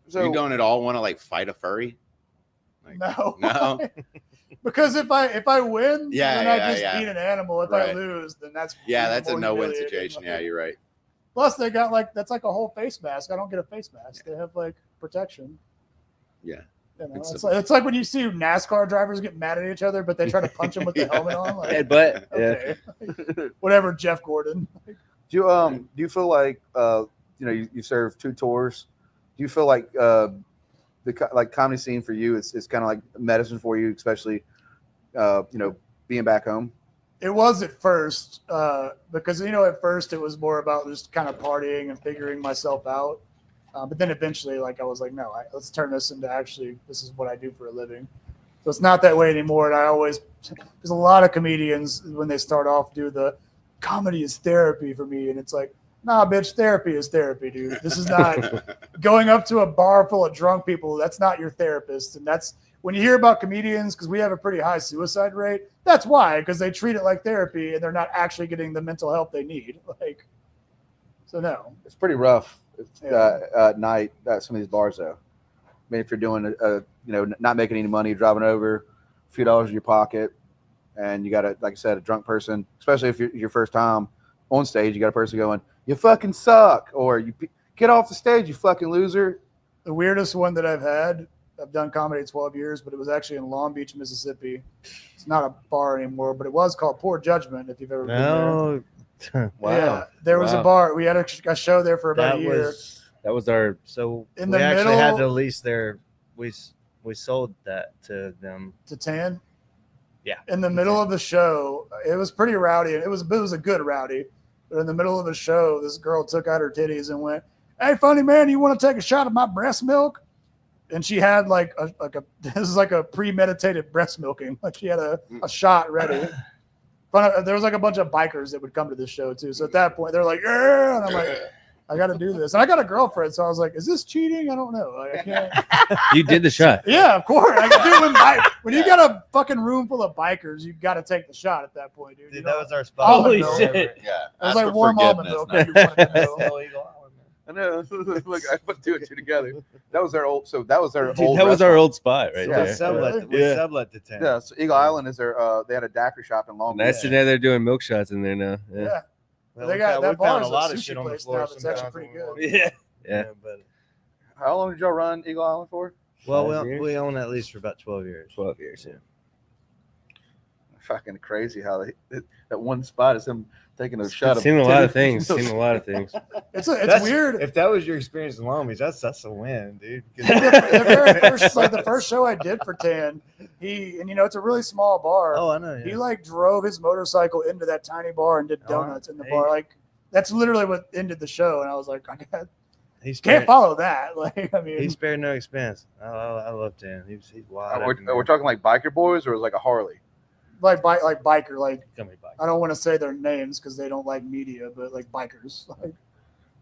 S3: So you don't at all want to like fight a furry? Like,
S2: No. Because if I win, then I just
S3: yeah.
S2: eat an animal. If I lose, then that's
S3: that's a
S2: more
S3: no-win
S2: humiliating.
S3: situation. Yeah, you're right.
S2: Plus, they got that's like a whole face mask. I don't get a face mask. They have like protection.
S3: Yeah.
S2: It's like when you see NASCAR drivers get mad at each other, but they try to punch them with the helmet on. Like,
S4: Headbutt.
S2: okay, whatever, Jeff Gordon.
S1: Do you feel like you serve 2 tours? Do you feel like the comedy scene for you is kind of like medicine for you, especially being back home?
S2: It was at first because at first it was more about just kind of partying and figuring myself out. But then eventually, I was like, no, let's turn this into this is what I do for a living. So it's not that way anymore. And there's a lot of comedians when they start off do the comedy is therapy for me. And it's like, nah, bitch, therapy is therapy, dude. This is not going up to a bar full of drunk people. That's not your therapist. And that's when you hear about comedians, because we have a pretty high suicide rate. That's why, because they treat it like therapy and they're not actually getting the mental help they need. Like, so no.
S1: It's pretty rough
S2: Yeah.
S1: at night at some of these bars, though. I mean, if you're doing not making any money, driving over, a few dollars in your pocket, and you got like I said, a drunk person, especially if you're your first time on stage, you got a person going, "You fucking suck," or "You get off the stage, you fucking loser."
S2: The weirdest one that I've done comedy 12 years, but it was actually in Long Beach, Mississippi. It's not a bar anymore, but it was called Poor Judgment, if you've ever been there.
S5: Wow.
S2: Yeah, there was a bar. We had a show there for about a year.
S4: That was our.
S5: So
S2: In
S5: we
S2: the
S5: actually had
S2: middle-
S5: to lease their. We sold that to them.
S2: To Tan.
S5: Yeah.
S2: In the middle of the show, it was pretty rowdy. It was a good rowdy. But in the middle of the show, this girl took out her titties and went, "Hey, funny man, you want to take a shot of my breast milk?" And she had this is like a premeditated breast milking. Like she had a shot ready. But there was like a bunch of bikers that would come to this show too. So at that point, they're like, "Yeah," and I'm like, I got to do this. And I got a girlfriend, so I was like, "Is this cheating? I don't know. Like, I can't."
S4: You did the shot.
S2: Yeah, of course. I can do it when you got a fucking room full of bikers, you got to take the shot at that point, dude.
S5: Dude,
S2: You
S5: that
S2: know?
S5: was our spot.
S2: Holy
S4: shit.
S3: Yeah.
S2: It was
S3: ask
S2: like
S3: for
S2: warm almond
S3: forgiveness,
S2: milk.
S3: man.
S2: If you wanted to know.
S1: I know. Look, I put two and two together. That was their old. So that was their
S4: Dude,
S1: old.
S4: that was our
S1: restaurant.
S4: old spot right
S1: Yeah.
S5: We
S4: there.
S5: sublet. We
S4: Yeah.
S5: sublet to 10.
S1: Yeah. So Eagle Island is their. They had a daiquiri shop in Long
S4: And
S1: Beach.
S4: that's sitting there doing milk shots in there now. Yeah.
S2: Yeah.
S5: Well,
S2: They
S5: we
S2: got-
S5: found,
S2: that
S5: we
S2: bar
S5: found
S2: is
S5: a
S2: a
S5: lot of
S2: sushi
S5: shit on the
S2: place
S5: floor.
S2: now that's actually
S5: sometimes
S2: pretty
S5: when we
S2: good.
S5: walk.
S4: Yeah.
S5: But
S1: How long did y'all run Eagle Island for?
S5: well,
S4: 5 years?
S5: we own that lease for about 12 years.
S4: 12 years. Yeah.
S1: Fucking crazy how that one spot is them taking a shot.
S4: Seen a lot of things. Seen a lot of things.
S2: It's
S5: That's-
S2: weird.
S5: If that was your experience in Long Beach, that's a win, dude.
S2: the first show I did for Tan, it's a really small bar.
S5: Oh, I know.
S2: He
S5: Yeah.
S2: drove his motorcycle into that tiny bar and did donuts in the
S5: hey.
S2: bar. Like that's literally what ended the show. And I was like, I can't
S5: He spared,
S2: follow that. Like, I mean,
S5: he spared no expense. I love Dan. He's wild.
S1: We're talking like biker boys, or it was like a Harley.
S2: like biker, like
S5: Company bike.
S2: I don't want to say their names because they don't like media, but like bikers. Like,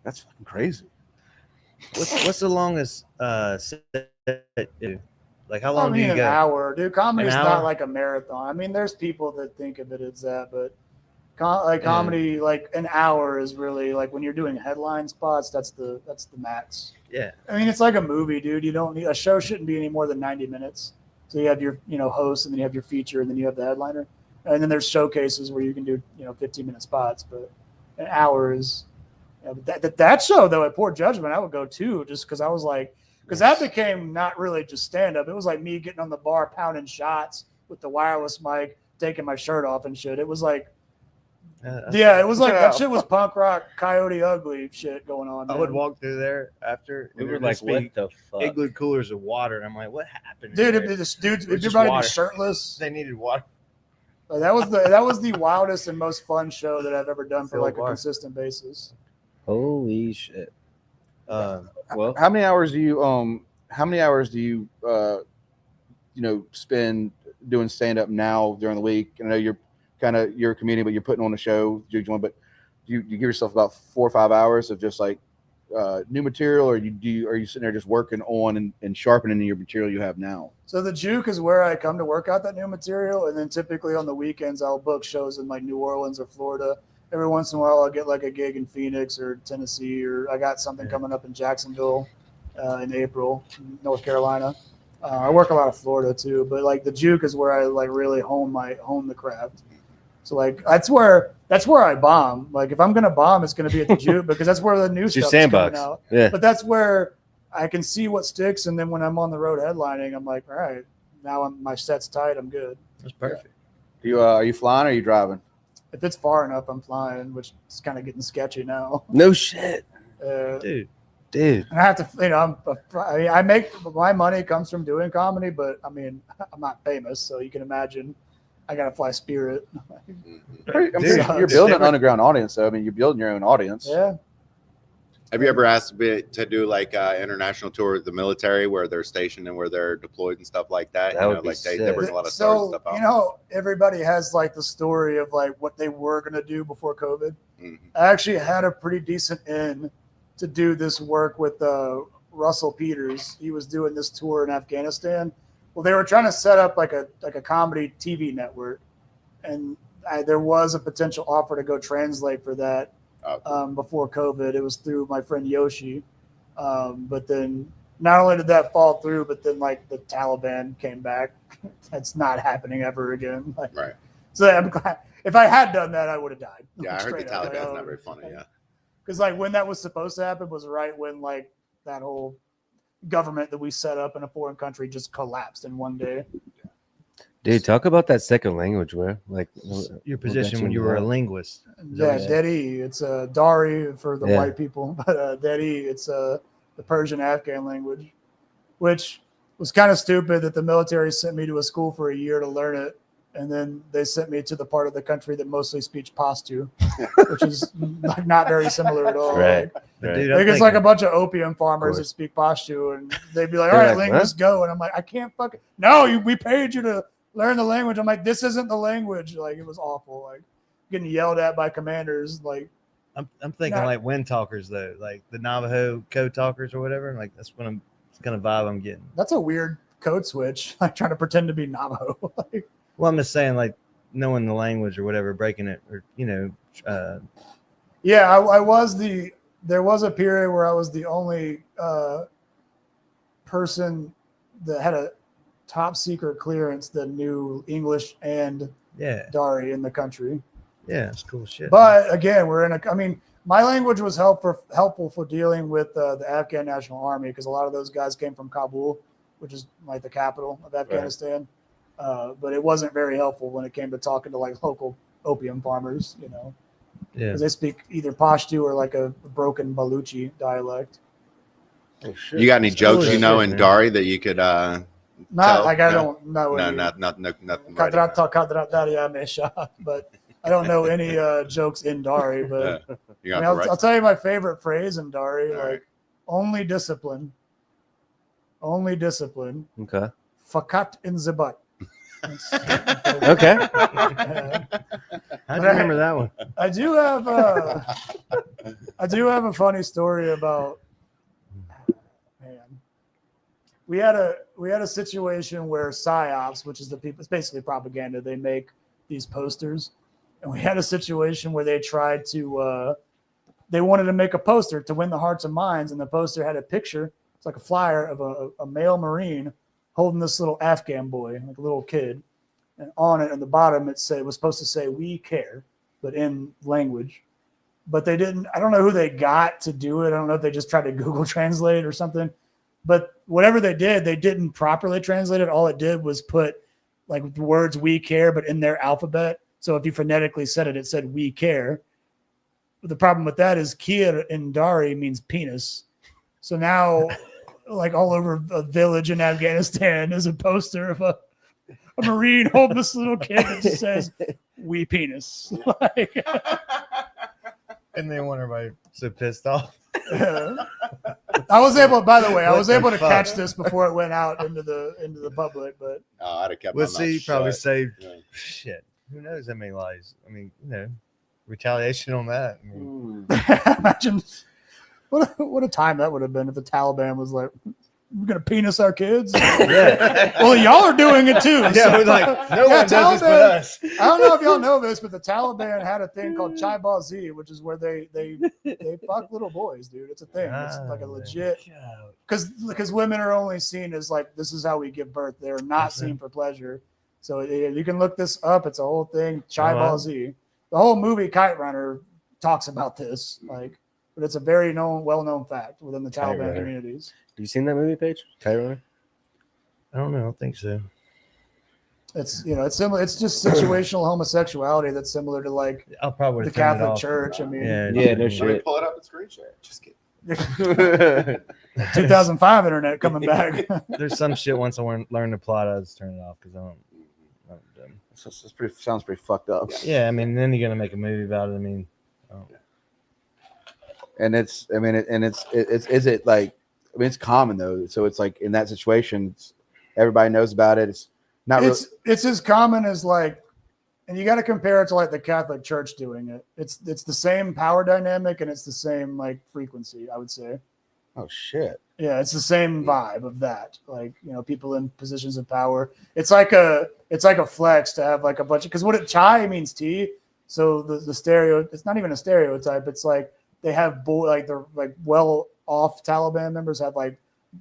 S1: That's fucking crazy.
S5: What's the longest set you do? Like how
S2: I
S5: long do
S2: mean,
S5: you
S2: an
S5: go?
S2: hour, dude. Comedy's
S5: An
S2: not
S5: hour?
S2: like a marathon. I mean, there's people that think of it as that, but comedy, like an hour is really like when you're doing headline spots. That's the max.
S5: Yeah.
S2: I mean, it's like a movie, dude. You don't need a show shouldn't be any more than 90 minutes. So you have your host, and then you have your feature, and then you have the headliner, and then there's showcases where you can do 15-minute spots. But an hour is that show though at Poor Judgment I would go too, just because I was like, because that became not really just stand up. It was like me getting on the bar pounding shots with the wireless mic, taking my shirt off and shit. It was like. Yeah, it was like that shit was punk rock, Coyote Ugly shit going on.
S5: I would
S2: man.
S5: walk through there after.
S4: We
S5: and
S4: were
S5: there'd
S4: like,
S5: just be
S4: what the fuck?
S5: igloo coolers of water, and I'm like, what happened?
S2: Dude,
S5: here?
S2: if
S5: just
S2: everybody be
S5: water.
S2: shirtless.
S5: They needed water.
S2: Like, that was the wildest and most fun show that I've ever done for
S5: Phil
S2: like a
S5: Bar.
S2: consistent basis.
S4: Holy shit. Well,
S1: How many hours do you spend doing stand up now during the week? I know you're a comedian, but you're putting on a show. But you give yourself about 4 or 5 hours of just like new material, or are you sitting there just working on and sharpening your material you have now?
S2: So the Juke is where I come to work out that new material, and then typically on the weekends I'll book shows in like New Orleans or Florida. Every once in a while I'll get like a gig in Phoenix or Tennessee, or I got something coming up in Jacksonville in April, North Carolina. I work a lot of Florida too, but like the Juke is where I like really hone the craft. So like that's where I bomb. Like if I'm gonna bomb, it's gonna be at the Juke because that's where the new
S4: it's your
S2: stuff is coming
S4: sandbox.
S2: out.
S4: Yeah.
S2: But that's where I can see what sticks, and then when I'm on the road headlining, I'm like, all right, now my set's tight. I'm good.
S5: That's perfect.
S1: Are you flying or are you driving?
S2: If it's far enough, I'm flying, which is kind of getting sketchy now.
S4: No shit.
S5: Dude.
S4: Dude.
S2: And I have to, I make my money comes from doing comedy, but I mean, I'm not famous, so you can imagine I got to fly Spirit.
S1: You're building an underground audience, though. I mean, you're building your own audience.
S2: Yeah.
S3: Have you ever asked to do like international tour of the military where they're stationed and where they're deployed and stuff like that?
S4: That
S3: You
S4: would
S3: know,
S4: be
S3: like they
S4: sick.
S3: bring a lot of stories and
S2: So,
S3: stuff out.
S2: you know, everybody has like the story of like what they were going to do before COVID.
S3: Mhm.
S2: I actually had a pretty decent in to do this work with Russell Peters. He was doing this tour in Afghanistan. Well, they were trying to set up like a comedy TV network, and there was a potential offer to go translate for that before COVID. It was through my friend Yoshi, but then not only did that fall through, but then like the Taliban came back. That's not happening ever again. Like,
S3: Right.
S2: So I'm glad. If I had done that, I would have died.
S3: Yeah, I heard the
S2: Straight up.
S3: Taliban's not very funny. Yeah.
S2: Because like when that was supposed to happen was right when like that whole government that we set up in a foreign country just collapsed in one day.
S4: Dude, talk about that second language, bro. Like
S5: Your position when you were a linguist.
S2: Yeah, Dedi. It's Dari for the
S4: Yeah.
S2: white people, but Dedi, it's the Persian Afghan language, which was kind of stupid that the military sent me to a school for a year to learn it, and then they sent me to the part of the country that mostly speaks Pashto, which is like not very similar at all.
S4: Right.
S2: Like,
S5: But
S4: Right.
S5: dude,
S2: like
S5: I'm
S2: it's like a
S5: thinking-
S2: bunch of opium farmers that
S4: course.
S2: speak Pashto, and they'd be like, "All
S4: They're
S2: right,
S4: like,
S2: linguists, go," and I'm like, "I can't fucking no, we paid you to learn the language." I'm like, "This isn't the language." Like it was awful. Like getting yelled at by commanders. Like
S5: I'm thinking
S2: Not-
S5: like wind talkers though, like the Navajo code talkers or whatever. Like that's what it's kind of vibe I'm getting.
S2: that's a weird code switch. Like trying to pretend to be Navajo. Like,
S5: Well, I'm just saying like knowing the language or whatever, breaking it, or
S2: yeah, I was there was a period where I was the only person that had a top secret clearance that knew English and
S5: yeah,
S2: Dari in the country.
S5: yeah, it's cool shit.
S2: But again, I mean, my language was helpful for dealing with the Afghan National Army because a lot of those guys came from Kabul, which is like the capital of Afghanistan. But it wasn't very helpful when it came to talking to like local opium farmers, you know,
S5: yeah,
S2: because they speak either Pashto or like a broken Baluchi dialect.
S4: Oh, shit.
S3: You got any jokes you know
S4: shit,
S3: in
S4: man.
S3: Dari that you could
S2: Not
S3: Tell-
S2: like I
S3: no.
S2: don't know
S3: no,
S2: any.
S3: nothing right now.
S2: Kadrat Daria Mesha, but I don't know any jokes in Dari. But
S3: Yeah. You
S2: I
S3: got
S2: mean,
S3: to write
S2: I'll tell you my favorite phrase in Dari,
S3: All
S2: like
S3: right.
S2: only discipline. Only discipline.
S4: Okay.
S2: Fakat in the butt.
S4: Okay.
S5: How do you remember that one?
S2: I do have a funny story about man. We had a situation where PSYOPs, which is the people, it's basically propaganda. They make these posters, and we had a situation where they tried to they wanted to make a poster to win the hearts and minds, and the poster had a picture. It's like a flyer of a male Marine holding this little Afghan boy, like a little kid. And on it, at the bottom, it was supposed to say "We care," but in language. But they didn't. I don't know who they got to do it. I don't know if they just tried to Google Translate or something. But whatever they did, they didn't properly translate it. All it did was put like the words "We care," but in their alphabet. So if you phonetically said it, it said "We care." But the problem with that is "Kir" in Dari means penis. So now, like all over a village in Afghanistan, is a poster of a Marine holding this little kid that just says "We penis." Like,
S5: And they want everybody so pissed off.
S2: I was able, by the way, I
S5: What
S2: was
S5: the
S2: able to
S5: fuck?
S2: catch this before it went out into the public. But
S3: Oh, I'd have kept
S5: We'll
S3: my
S5: see.
S3: mouth
S5: Probably
S3: shut.
S5: saved
S3: Yeah.
S5: shit. Who knows how many lives? I mean, retaliation on that. I mean,
S2: imagine what a time that would have been if the Taliban was like, "We're gonna penis our kids."
S5: yeah,
S2: Well, y'all are doing it too.
S5: yeah.
S2: so-
S5: We're like, no
S2: Yeah,
S5: one does this but
S2: Taliban-
S5: us.
S2: I don't know if y'all know this, but the Taliban had a thing called Chai Bazi, which is where they fuck little boys, dude. It's a thing. It's like a legit because women are only seen as like this is how we give birth. They're not
S5: That's it.
S2: seen for pleasure. So you can look this up. It's a whole thing. Chai
S5: Oh, wow.
S2: Bazi. The whole movie Kite Runner talks about this. Like, but it's a very well-known fact within the
S4: Kite
S2: Taliban
S4: Runner.
S2: communities.
S4: Have you seen that movie, Paige? Kite Runner?
S5: I don't know. I don't think so.
S2: It's it's similar. It's just situational homosexuality that's similar to like
S5: I'll probably
S2: the
S5: turn it
S2: Catholic
S5: off.
S2: Church. I mean,
S5: Yeah,
S4: Yeah, no
S3: Let me
S4: shit.
S3: pull it up and screen share it. Just kidding.
S2: 2005 internet coming back.
S5: There's some shit. Once I learn the plot, I just turn it off because I don't.
S1: Sounds pretty fucked up.
S5: Yeah, I mean, then you're gonna make a movie about it. I mean,
S1: and it's I mean it's is it like I mean it's common though, so it's like in that situation everybody knows about it. It's not
S2: it's as common as like, and you got to compare it to like the Catholic Church doing it. It's the same power dynamic and it's the same like frequency, I would say.
S1: Oh shit.
S2: Yeah, it's the same vibe of that. Like, you know, people in positions of power. It's like a flex to have like a bunch of, because what chai means tea. So the stereo, it's not even a stereotype. It's like they have they're like well off Taliban members have like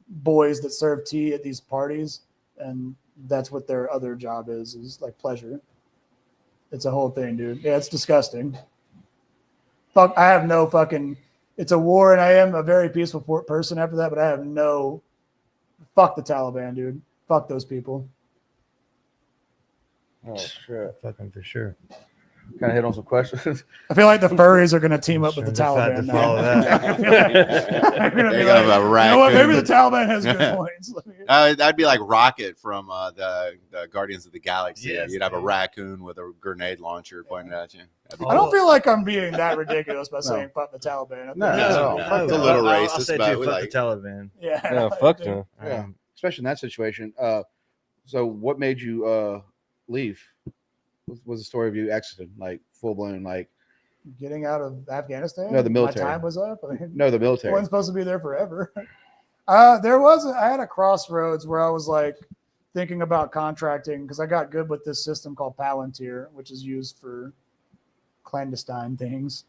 S2: boys that serve tea at these parties, and that's what their other job is like pleasure. It's a whole thing, dude. Yeah, it's disgusting. Fuck, I have no fucking. It's a war, and I am a very peaceful person after that, but I have no. Fuck the Taliban, dude. Fuck those people.
S1: Oh shit.
S5: Fucking for sure.
S1: Kind of hit on some questions.
S2: I feel like the furries are going to team up with the
S5: Sure,
S2: Taliban
S5: to
S2: now.
S5: follow that.
S2: They're gonna
S3: They
S2: be
S3: got
S2: like,
S3: a
S2: you know what? Maybe
S3: raccoon.
S2: the Taliban has good points.
S3: That'd be like Rocket from the Guardians of the Galaxy.
S5: Yes,
S3: You'd have a
S5: dude.
S3: raccoon with a grenade launcher pointed at you. That'd be
S2: I don't
S3: cool.
S2: feel like I'm being that ridiculous by saying fuck the Taliban. I think
S1: No,
S2: that's-
S1: no.
S3: It's a little
S5: I'll
S3: racist,
S5: say
S3: but
S5: too,
S3: we
S5: fuck
S3: like-
S5: the Taliban.
S2: Yeah.
S4: No, fuck them.
S1: Yeah. Especially in that situation. So what made you leave? What was the story of you exiting, like full blown, like
S2: Getting out of Afghanistan?
S1: No, the military.
S2: My time was up. I mean,
S1: no, the
S2: I
S1: military?
S2: wasn't supposed to be there forever. I had a crossroads where I was like thinking about contracting because I got good with this system called Palantir, which is used for clandestine things.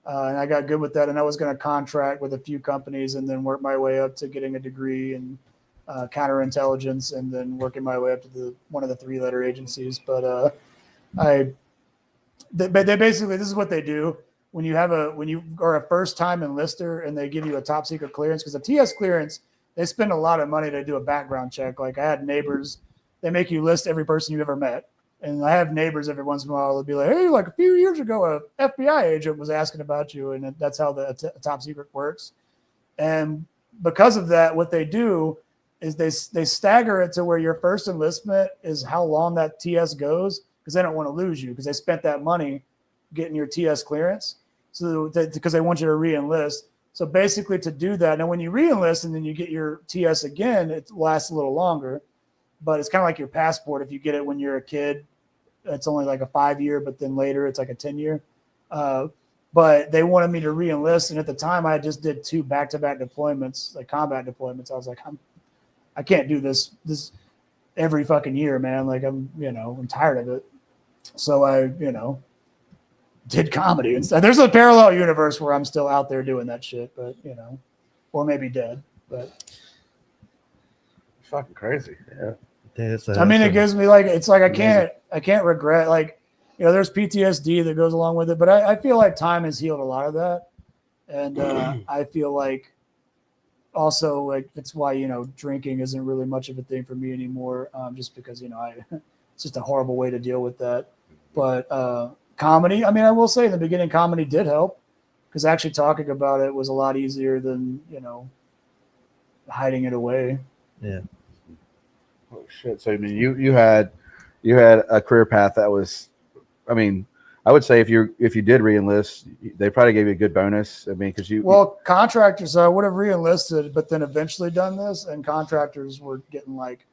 S2: And I got good with that. And I was going to contract with a few companies and then work my way up to getting a degree in counterintelligence and then working my way up to one of the 3-letter agencies. But they basically, this is what they do. When you are a first time enlister and they give you a top secret clearance, because a TS clearance, they spend a lot of money to do a background check. Like I had neighbors, they make you list every person you ever met. And I have neighbors every once in a while that'll be like, hey, like a few years ago, a FBI agent was asking about you. And that's how the top secret works. And because of that, what they do is they stagger it to where your first enlistment is how long that TS goes, because they don't want to lose you because they spent that money getting your TS clearance. So because they want you to re-enlist. So basically to do that, now when you re-enlist and then you get your TS again, it lasts a little longer, but it's kind of like your passport. If you get it when you're a kid, it's only like a 5-year, but then later it's like a 10-year. But they wanted me to re-enlist. And at the time I just did 2 back-to-back deployments, like combat deployments. I was like, I can't do this every fucking year, man. Like I'm tired of it. So I, did comedy instead. There's a parallel universe where I'm still out there doing that shit, but or maybe dead. But
S1: It's fucking crazy.
S4: Yeah.
S2: it gives me like it's like I can't regret like there's PTSD that goes along with it, but I feel like time has healed a lot of that, and I feel like also like that's why drinking isn't really much of a thing for me anymore, just because it's just a horrible way to deal with that. But comedy, I mean, I will say in the beginning, comedy did help because actually talking about it was a lot easier than, hiding it away.
S5: Yeah.
S1: Oh shit! So I mean, you had a career path that was, I mean, I would say if you did re-enlist, they probably gave you a good bonus. I mean, because
S2: contractors, I would have re-enlisted, but then eventually done this, and contractors were getting like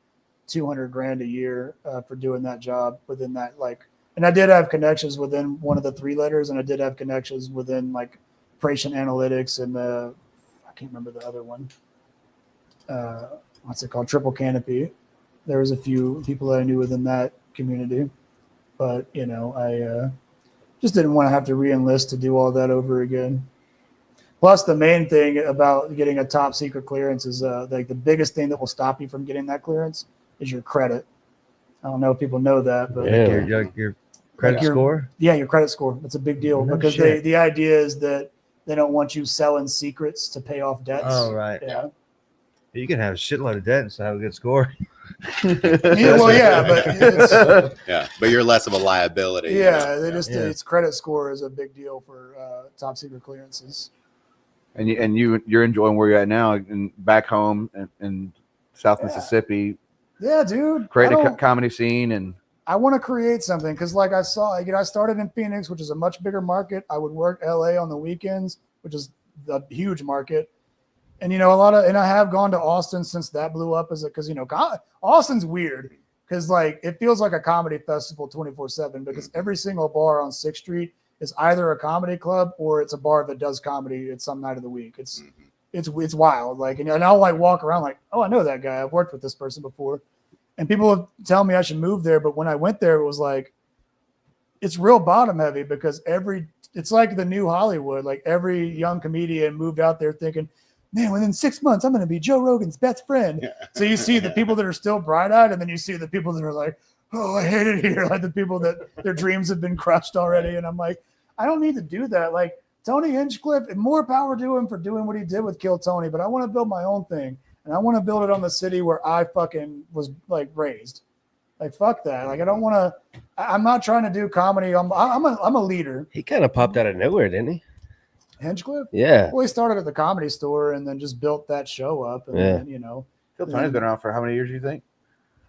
S2: $200,000 a year for doing that job within that and I did have connections within one of the 3 letters, and I did have connections within like operation analytics and I can't remember the other one. What's it called? Triple Canopy. There was a few people that I knew within that community, but I just didn't want to have to re-enlist to do all that over again. Plus, the main thing about getting a top secret clearance is like the biggest thing that will stop you from getting that clearance is your credit. I don't know if people know that, but
S5: Your credit score?
S2: Yeah, your credit score. That's a big deal
S5: No
S2: because
S5: shit.
S2: the idea is that they don't want you selling secrets to pay off debts.
S5: Oh, right.
S2: Yeah.
S5: You can have a shitload of debt and still have a good score.
S2: Yeah, well, yeah, but it's,
S3: Yeah, but you're less of a liability.
S2: yeah, they just
S5: Yeah.
S2: its credit score is a big deal for top secret clearances.
S1: and you're enjoying where you're at now, and back home in South
S2: Yeah.
S1: Mississippi,
S2: Yeah, dude.
S1: creating a comedy scene, and
S2: I want to create something because, like I saw, I started in Phoenix, which is a much bigger market. I would work LA on the weekends, which is a huge market. And, you know, and I have gone to Austin since that blew up because, you know, Austin's weird because like, it feels like a comedy festival 24/7 because every single bar on 6th Street is either a comedy club or it's a bar that does comedy at some night of the week. It's wild. Like, and I'll like walk around like, oh, I know that guy. I've worked with this person before. And people tell me I should move there. But when I went there, it was like, it's real bottom heavy because it's like the new Hollywood. Like every young comedian moved out there thinking, man, within 6 months, I'm going to be Joe Rogan's best friend. Yeah. So you see the people that are still bright-eyed, and then you see the people that are like, oh, I hate it here. Like the people that their dreams have been crushed already. And I'm like, I don't need to do that. Like Tony Hinchcliffe, and more power to him for doing what he did with Kill Tony, but I want to build my own thing. And I want to build it on the city where I fucking was like raised. Like, fuck that. Like, I don't want to, I'm not trying to do comedy. I'm a leader.
S4: He kind of popped out of nowhere, didn't he?
S2: Hinchcliffe?
S4: Yeah.
S2: Well, he started at the Comedy Store and then just built that show up. And then, you know.
S1: Kill Tony's been around for how many years, do you think?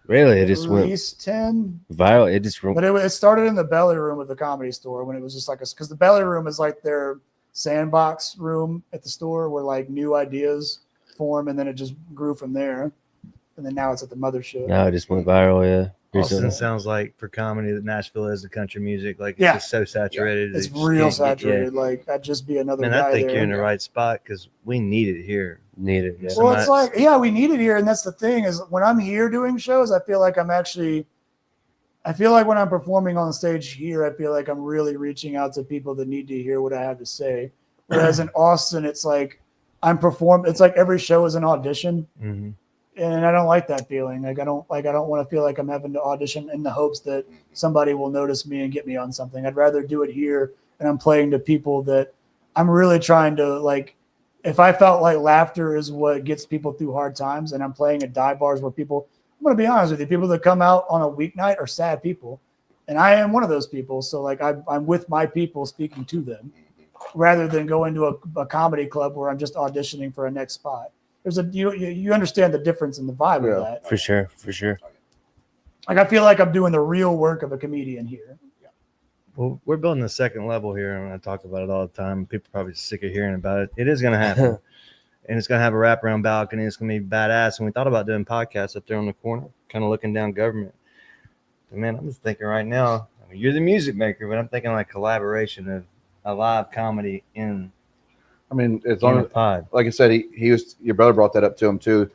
S4: Really? It just went
S2: at least 10.
S4: Viral. It just
S2: But it started in the belly room of the Comedy Store when it was just like because the belly room is like their sandbox room at the store where like new ideas form, and then it just grew from there. And then now it's at the mothership.
S4: Now it just went viral, yeah.
S5: Austin sounds like for comedy that Nashville is the country music. Like it's just so saturated.
S2: Yeah. It's real saturated. Like I'd just be another guy
S5: I think
S2: there.
S5: you're in the right spot because we need it here.
S4: Need it. Yeah.
S2: Well, it's like, we need it here. And that's the thing is when I'm here doing shows, I feel like when I'm performing on stage here, I feel like I'm really reaching out to people that need to hear what I have to say. Whereas in Austin, it's like it's like every show is an audition.
S5: Mm-hmm.
S2: And I don't like that feeling. Like I don't want to feel like I'm having to audition in the hopes that somebody will notice me and get me on something. I'd rather do it here, and I'm playing to people that I'm really trying to like. If I felt like laughter is what gets people through hard times, and I'm playing at dive bars where people, I'm going to be honest with you, people that come out on a weeknight are sad people, and I am one of those people. So like I'm with my people speaking to them, rather than going to a comedy club where I'm just auditioning for a next spot. There's you understand the difference in the vibe of that.
S4: For sure.
S2: Like I feel like I'm doing the real work of a comedian here.
S5: Well, we're building the second level here, and I talk about it all the time. People are probably sick of hearing about it. It is going to happen, and it's going to have a wraparound balcony. It's going to be badass. And we thought about doing podcasts up there on the corner, kind of looking down government. But man, I'm just thinking right now. I mean, you're the music maker, but I'm thinking like collaboration of a live comedy in.
S1: I mean, as long as,
S5: pod.
S1: like I said, he was your brother brought that up to him too.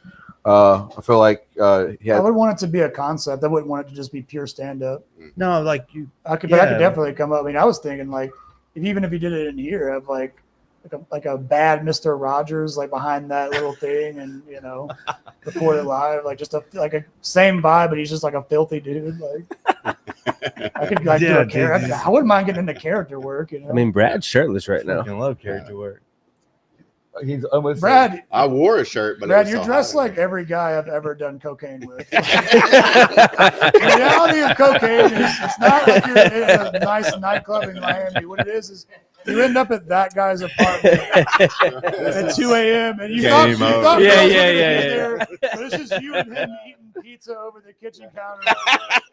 S1: I feel like I
S2: would want it to be a concept. I wouldn't want it to just be pure stand up.
S5: No, like you.
S2: I could definitely come up. I mean, I was thinking like even if you did it in here, have like a bad Mr. Rogers like behind that little thing, and you know, record it live, like just a same vibe, but he's just like a filthy dude. Like I could like do a character. I wouldn't mind getting into character work. You know,
S4: I mean, Brad's shirtless right now.
S5: I love character work.
S1: He's almost
S2: Brad.
S3: I wore a shirt, but
S2: Brad, you're dressed like every guy I've ever done cocaine with. The reality of cocaine is it's not like you're in a nice nightclub in Miami. What it is you end up at that guy's apartment at 2 a.m. and you thought there, but it's just you and him eating pizza over the kitchen counter.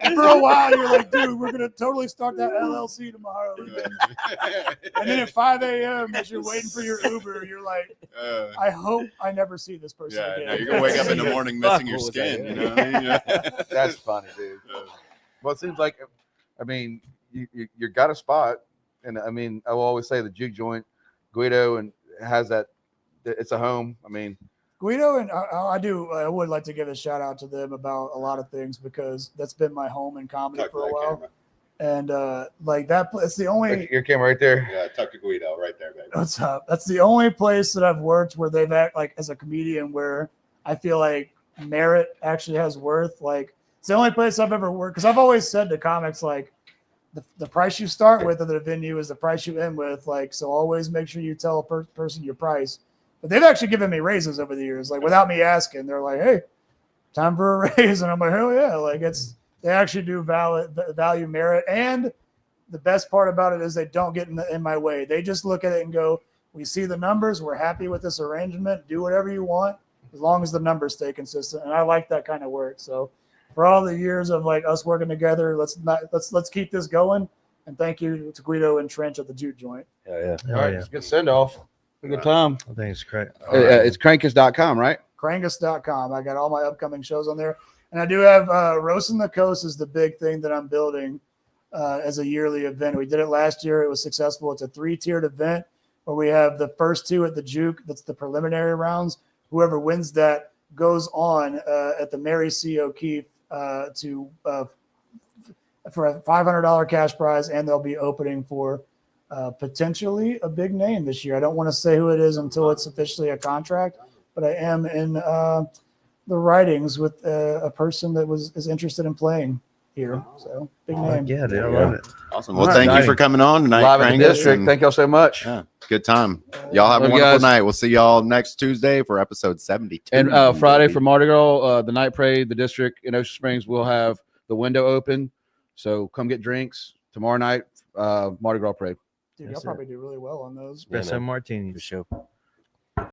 S2: And for a while, you're like, dude, we're gonna totally start that LLC tomorrow. And then at 5 a.m., as you're waiting for your Uber, you're like, I hope I never see this person again.
S3: No, you're gonna wake up in the morning missing your skin. You know what I mean?
S1: That's funny, dude. Well, it seems like, I mean, you got a spot. And I mean, I will always say the juke joint, Guido, and has that. It's a home. I mean,
S2: Guido and I would like to give a shout out to them about a lot of things because that's been my home in comedy for a while. Camera. And like that, it's the only
S1: your camera right there.
S3: Yeah, tuck to Guido right there, baby.
S2: What's up? That's the only place that I've worked where they've act like as a comedian where I feel like merit actually has worth. Like it's the only place I've ever worked because I've always said to comics like. The price you start with at the venue is the price you end with. Like, so always make sure you tell a person your price. But they've actually given me raises over the years, like without me asking. They're like, "Hey, time for a raise," and I'm like, "Hell yeah!" Like they actually do value merit, and the best part about it is they don't get in my way. They just look at it and go, "We see the numbers. We're happy with this arrangement. Do whatever you want as long as the numbers stay consistent." And I like that kind of work. So. For all the years of like us working together, let's keep this going. And thank you to Guido and Trench at the Juke Joint.
S4: Yeah.
S1: All right, it's a good send off. A good time.
S5: I think it's correct.
S1: It's Krangus.com, right?
S2: Krangus.com. I got all my upcoming shows on there. And I do have Roasting the Coast is the big thing that I'm building as a yearly event. We did it last year. It was successful. It's a 3-tiered event where we have the first 2 at the Juke. That's the preliminary rounds. Whoever wins that goes on at the Mary C. O'Keefe for a $500 cash prize, and they'll be opening for potentially a big name this year. I don't want to say who it is until it's officially a contract, but I am in the writings with a person that is interested in playing here. So big name.
S5: Yeah, dude, I love it.
S3: Awesome. Well, thank you for coming on tonight,
S1: Live in the
S3: Krangus,
S1: district.
S3: and-
S1: Thank y'all so much.
S3: Yeah, good time. Y'all have a
S1: Love you
S3: wonderful
S1: guys.
S3: night. We'll see y'all next Tuesday for episode 72.
S1: And Friday for Mardi Gras, the night parade, the district in Ocean Springs will have the window open. So come get drinks tomorrow night, Mardi Gras parade.
S2: Dude,
S5: Yes,
S2: y'all
S5: sir.
S2: probably do really well on those.
S4: Yeah,
S5: Espresso
S4: man.
S5: martinis.
S4: For sure.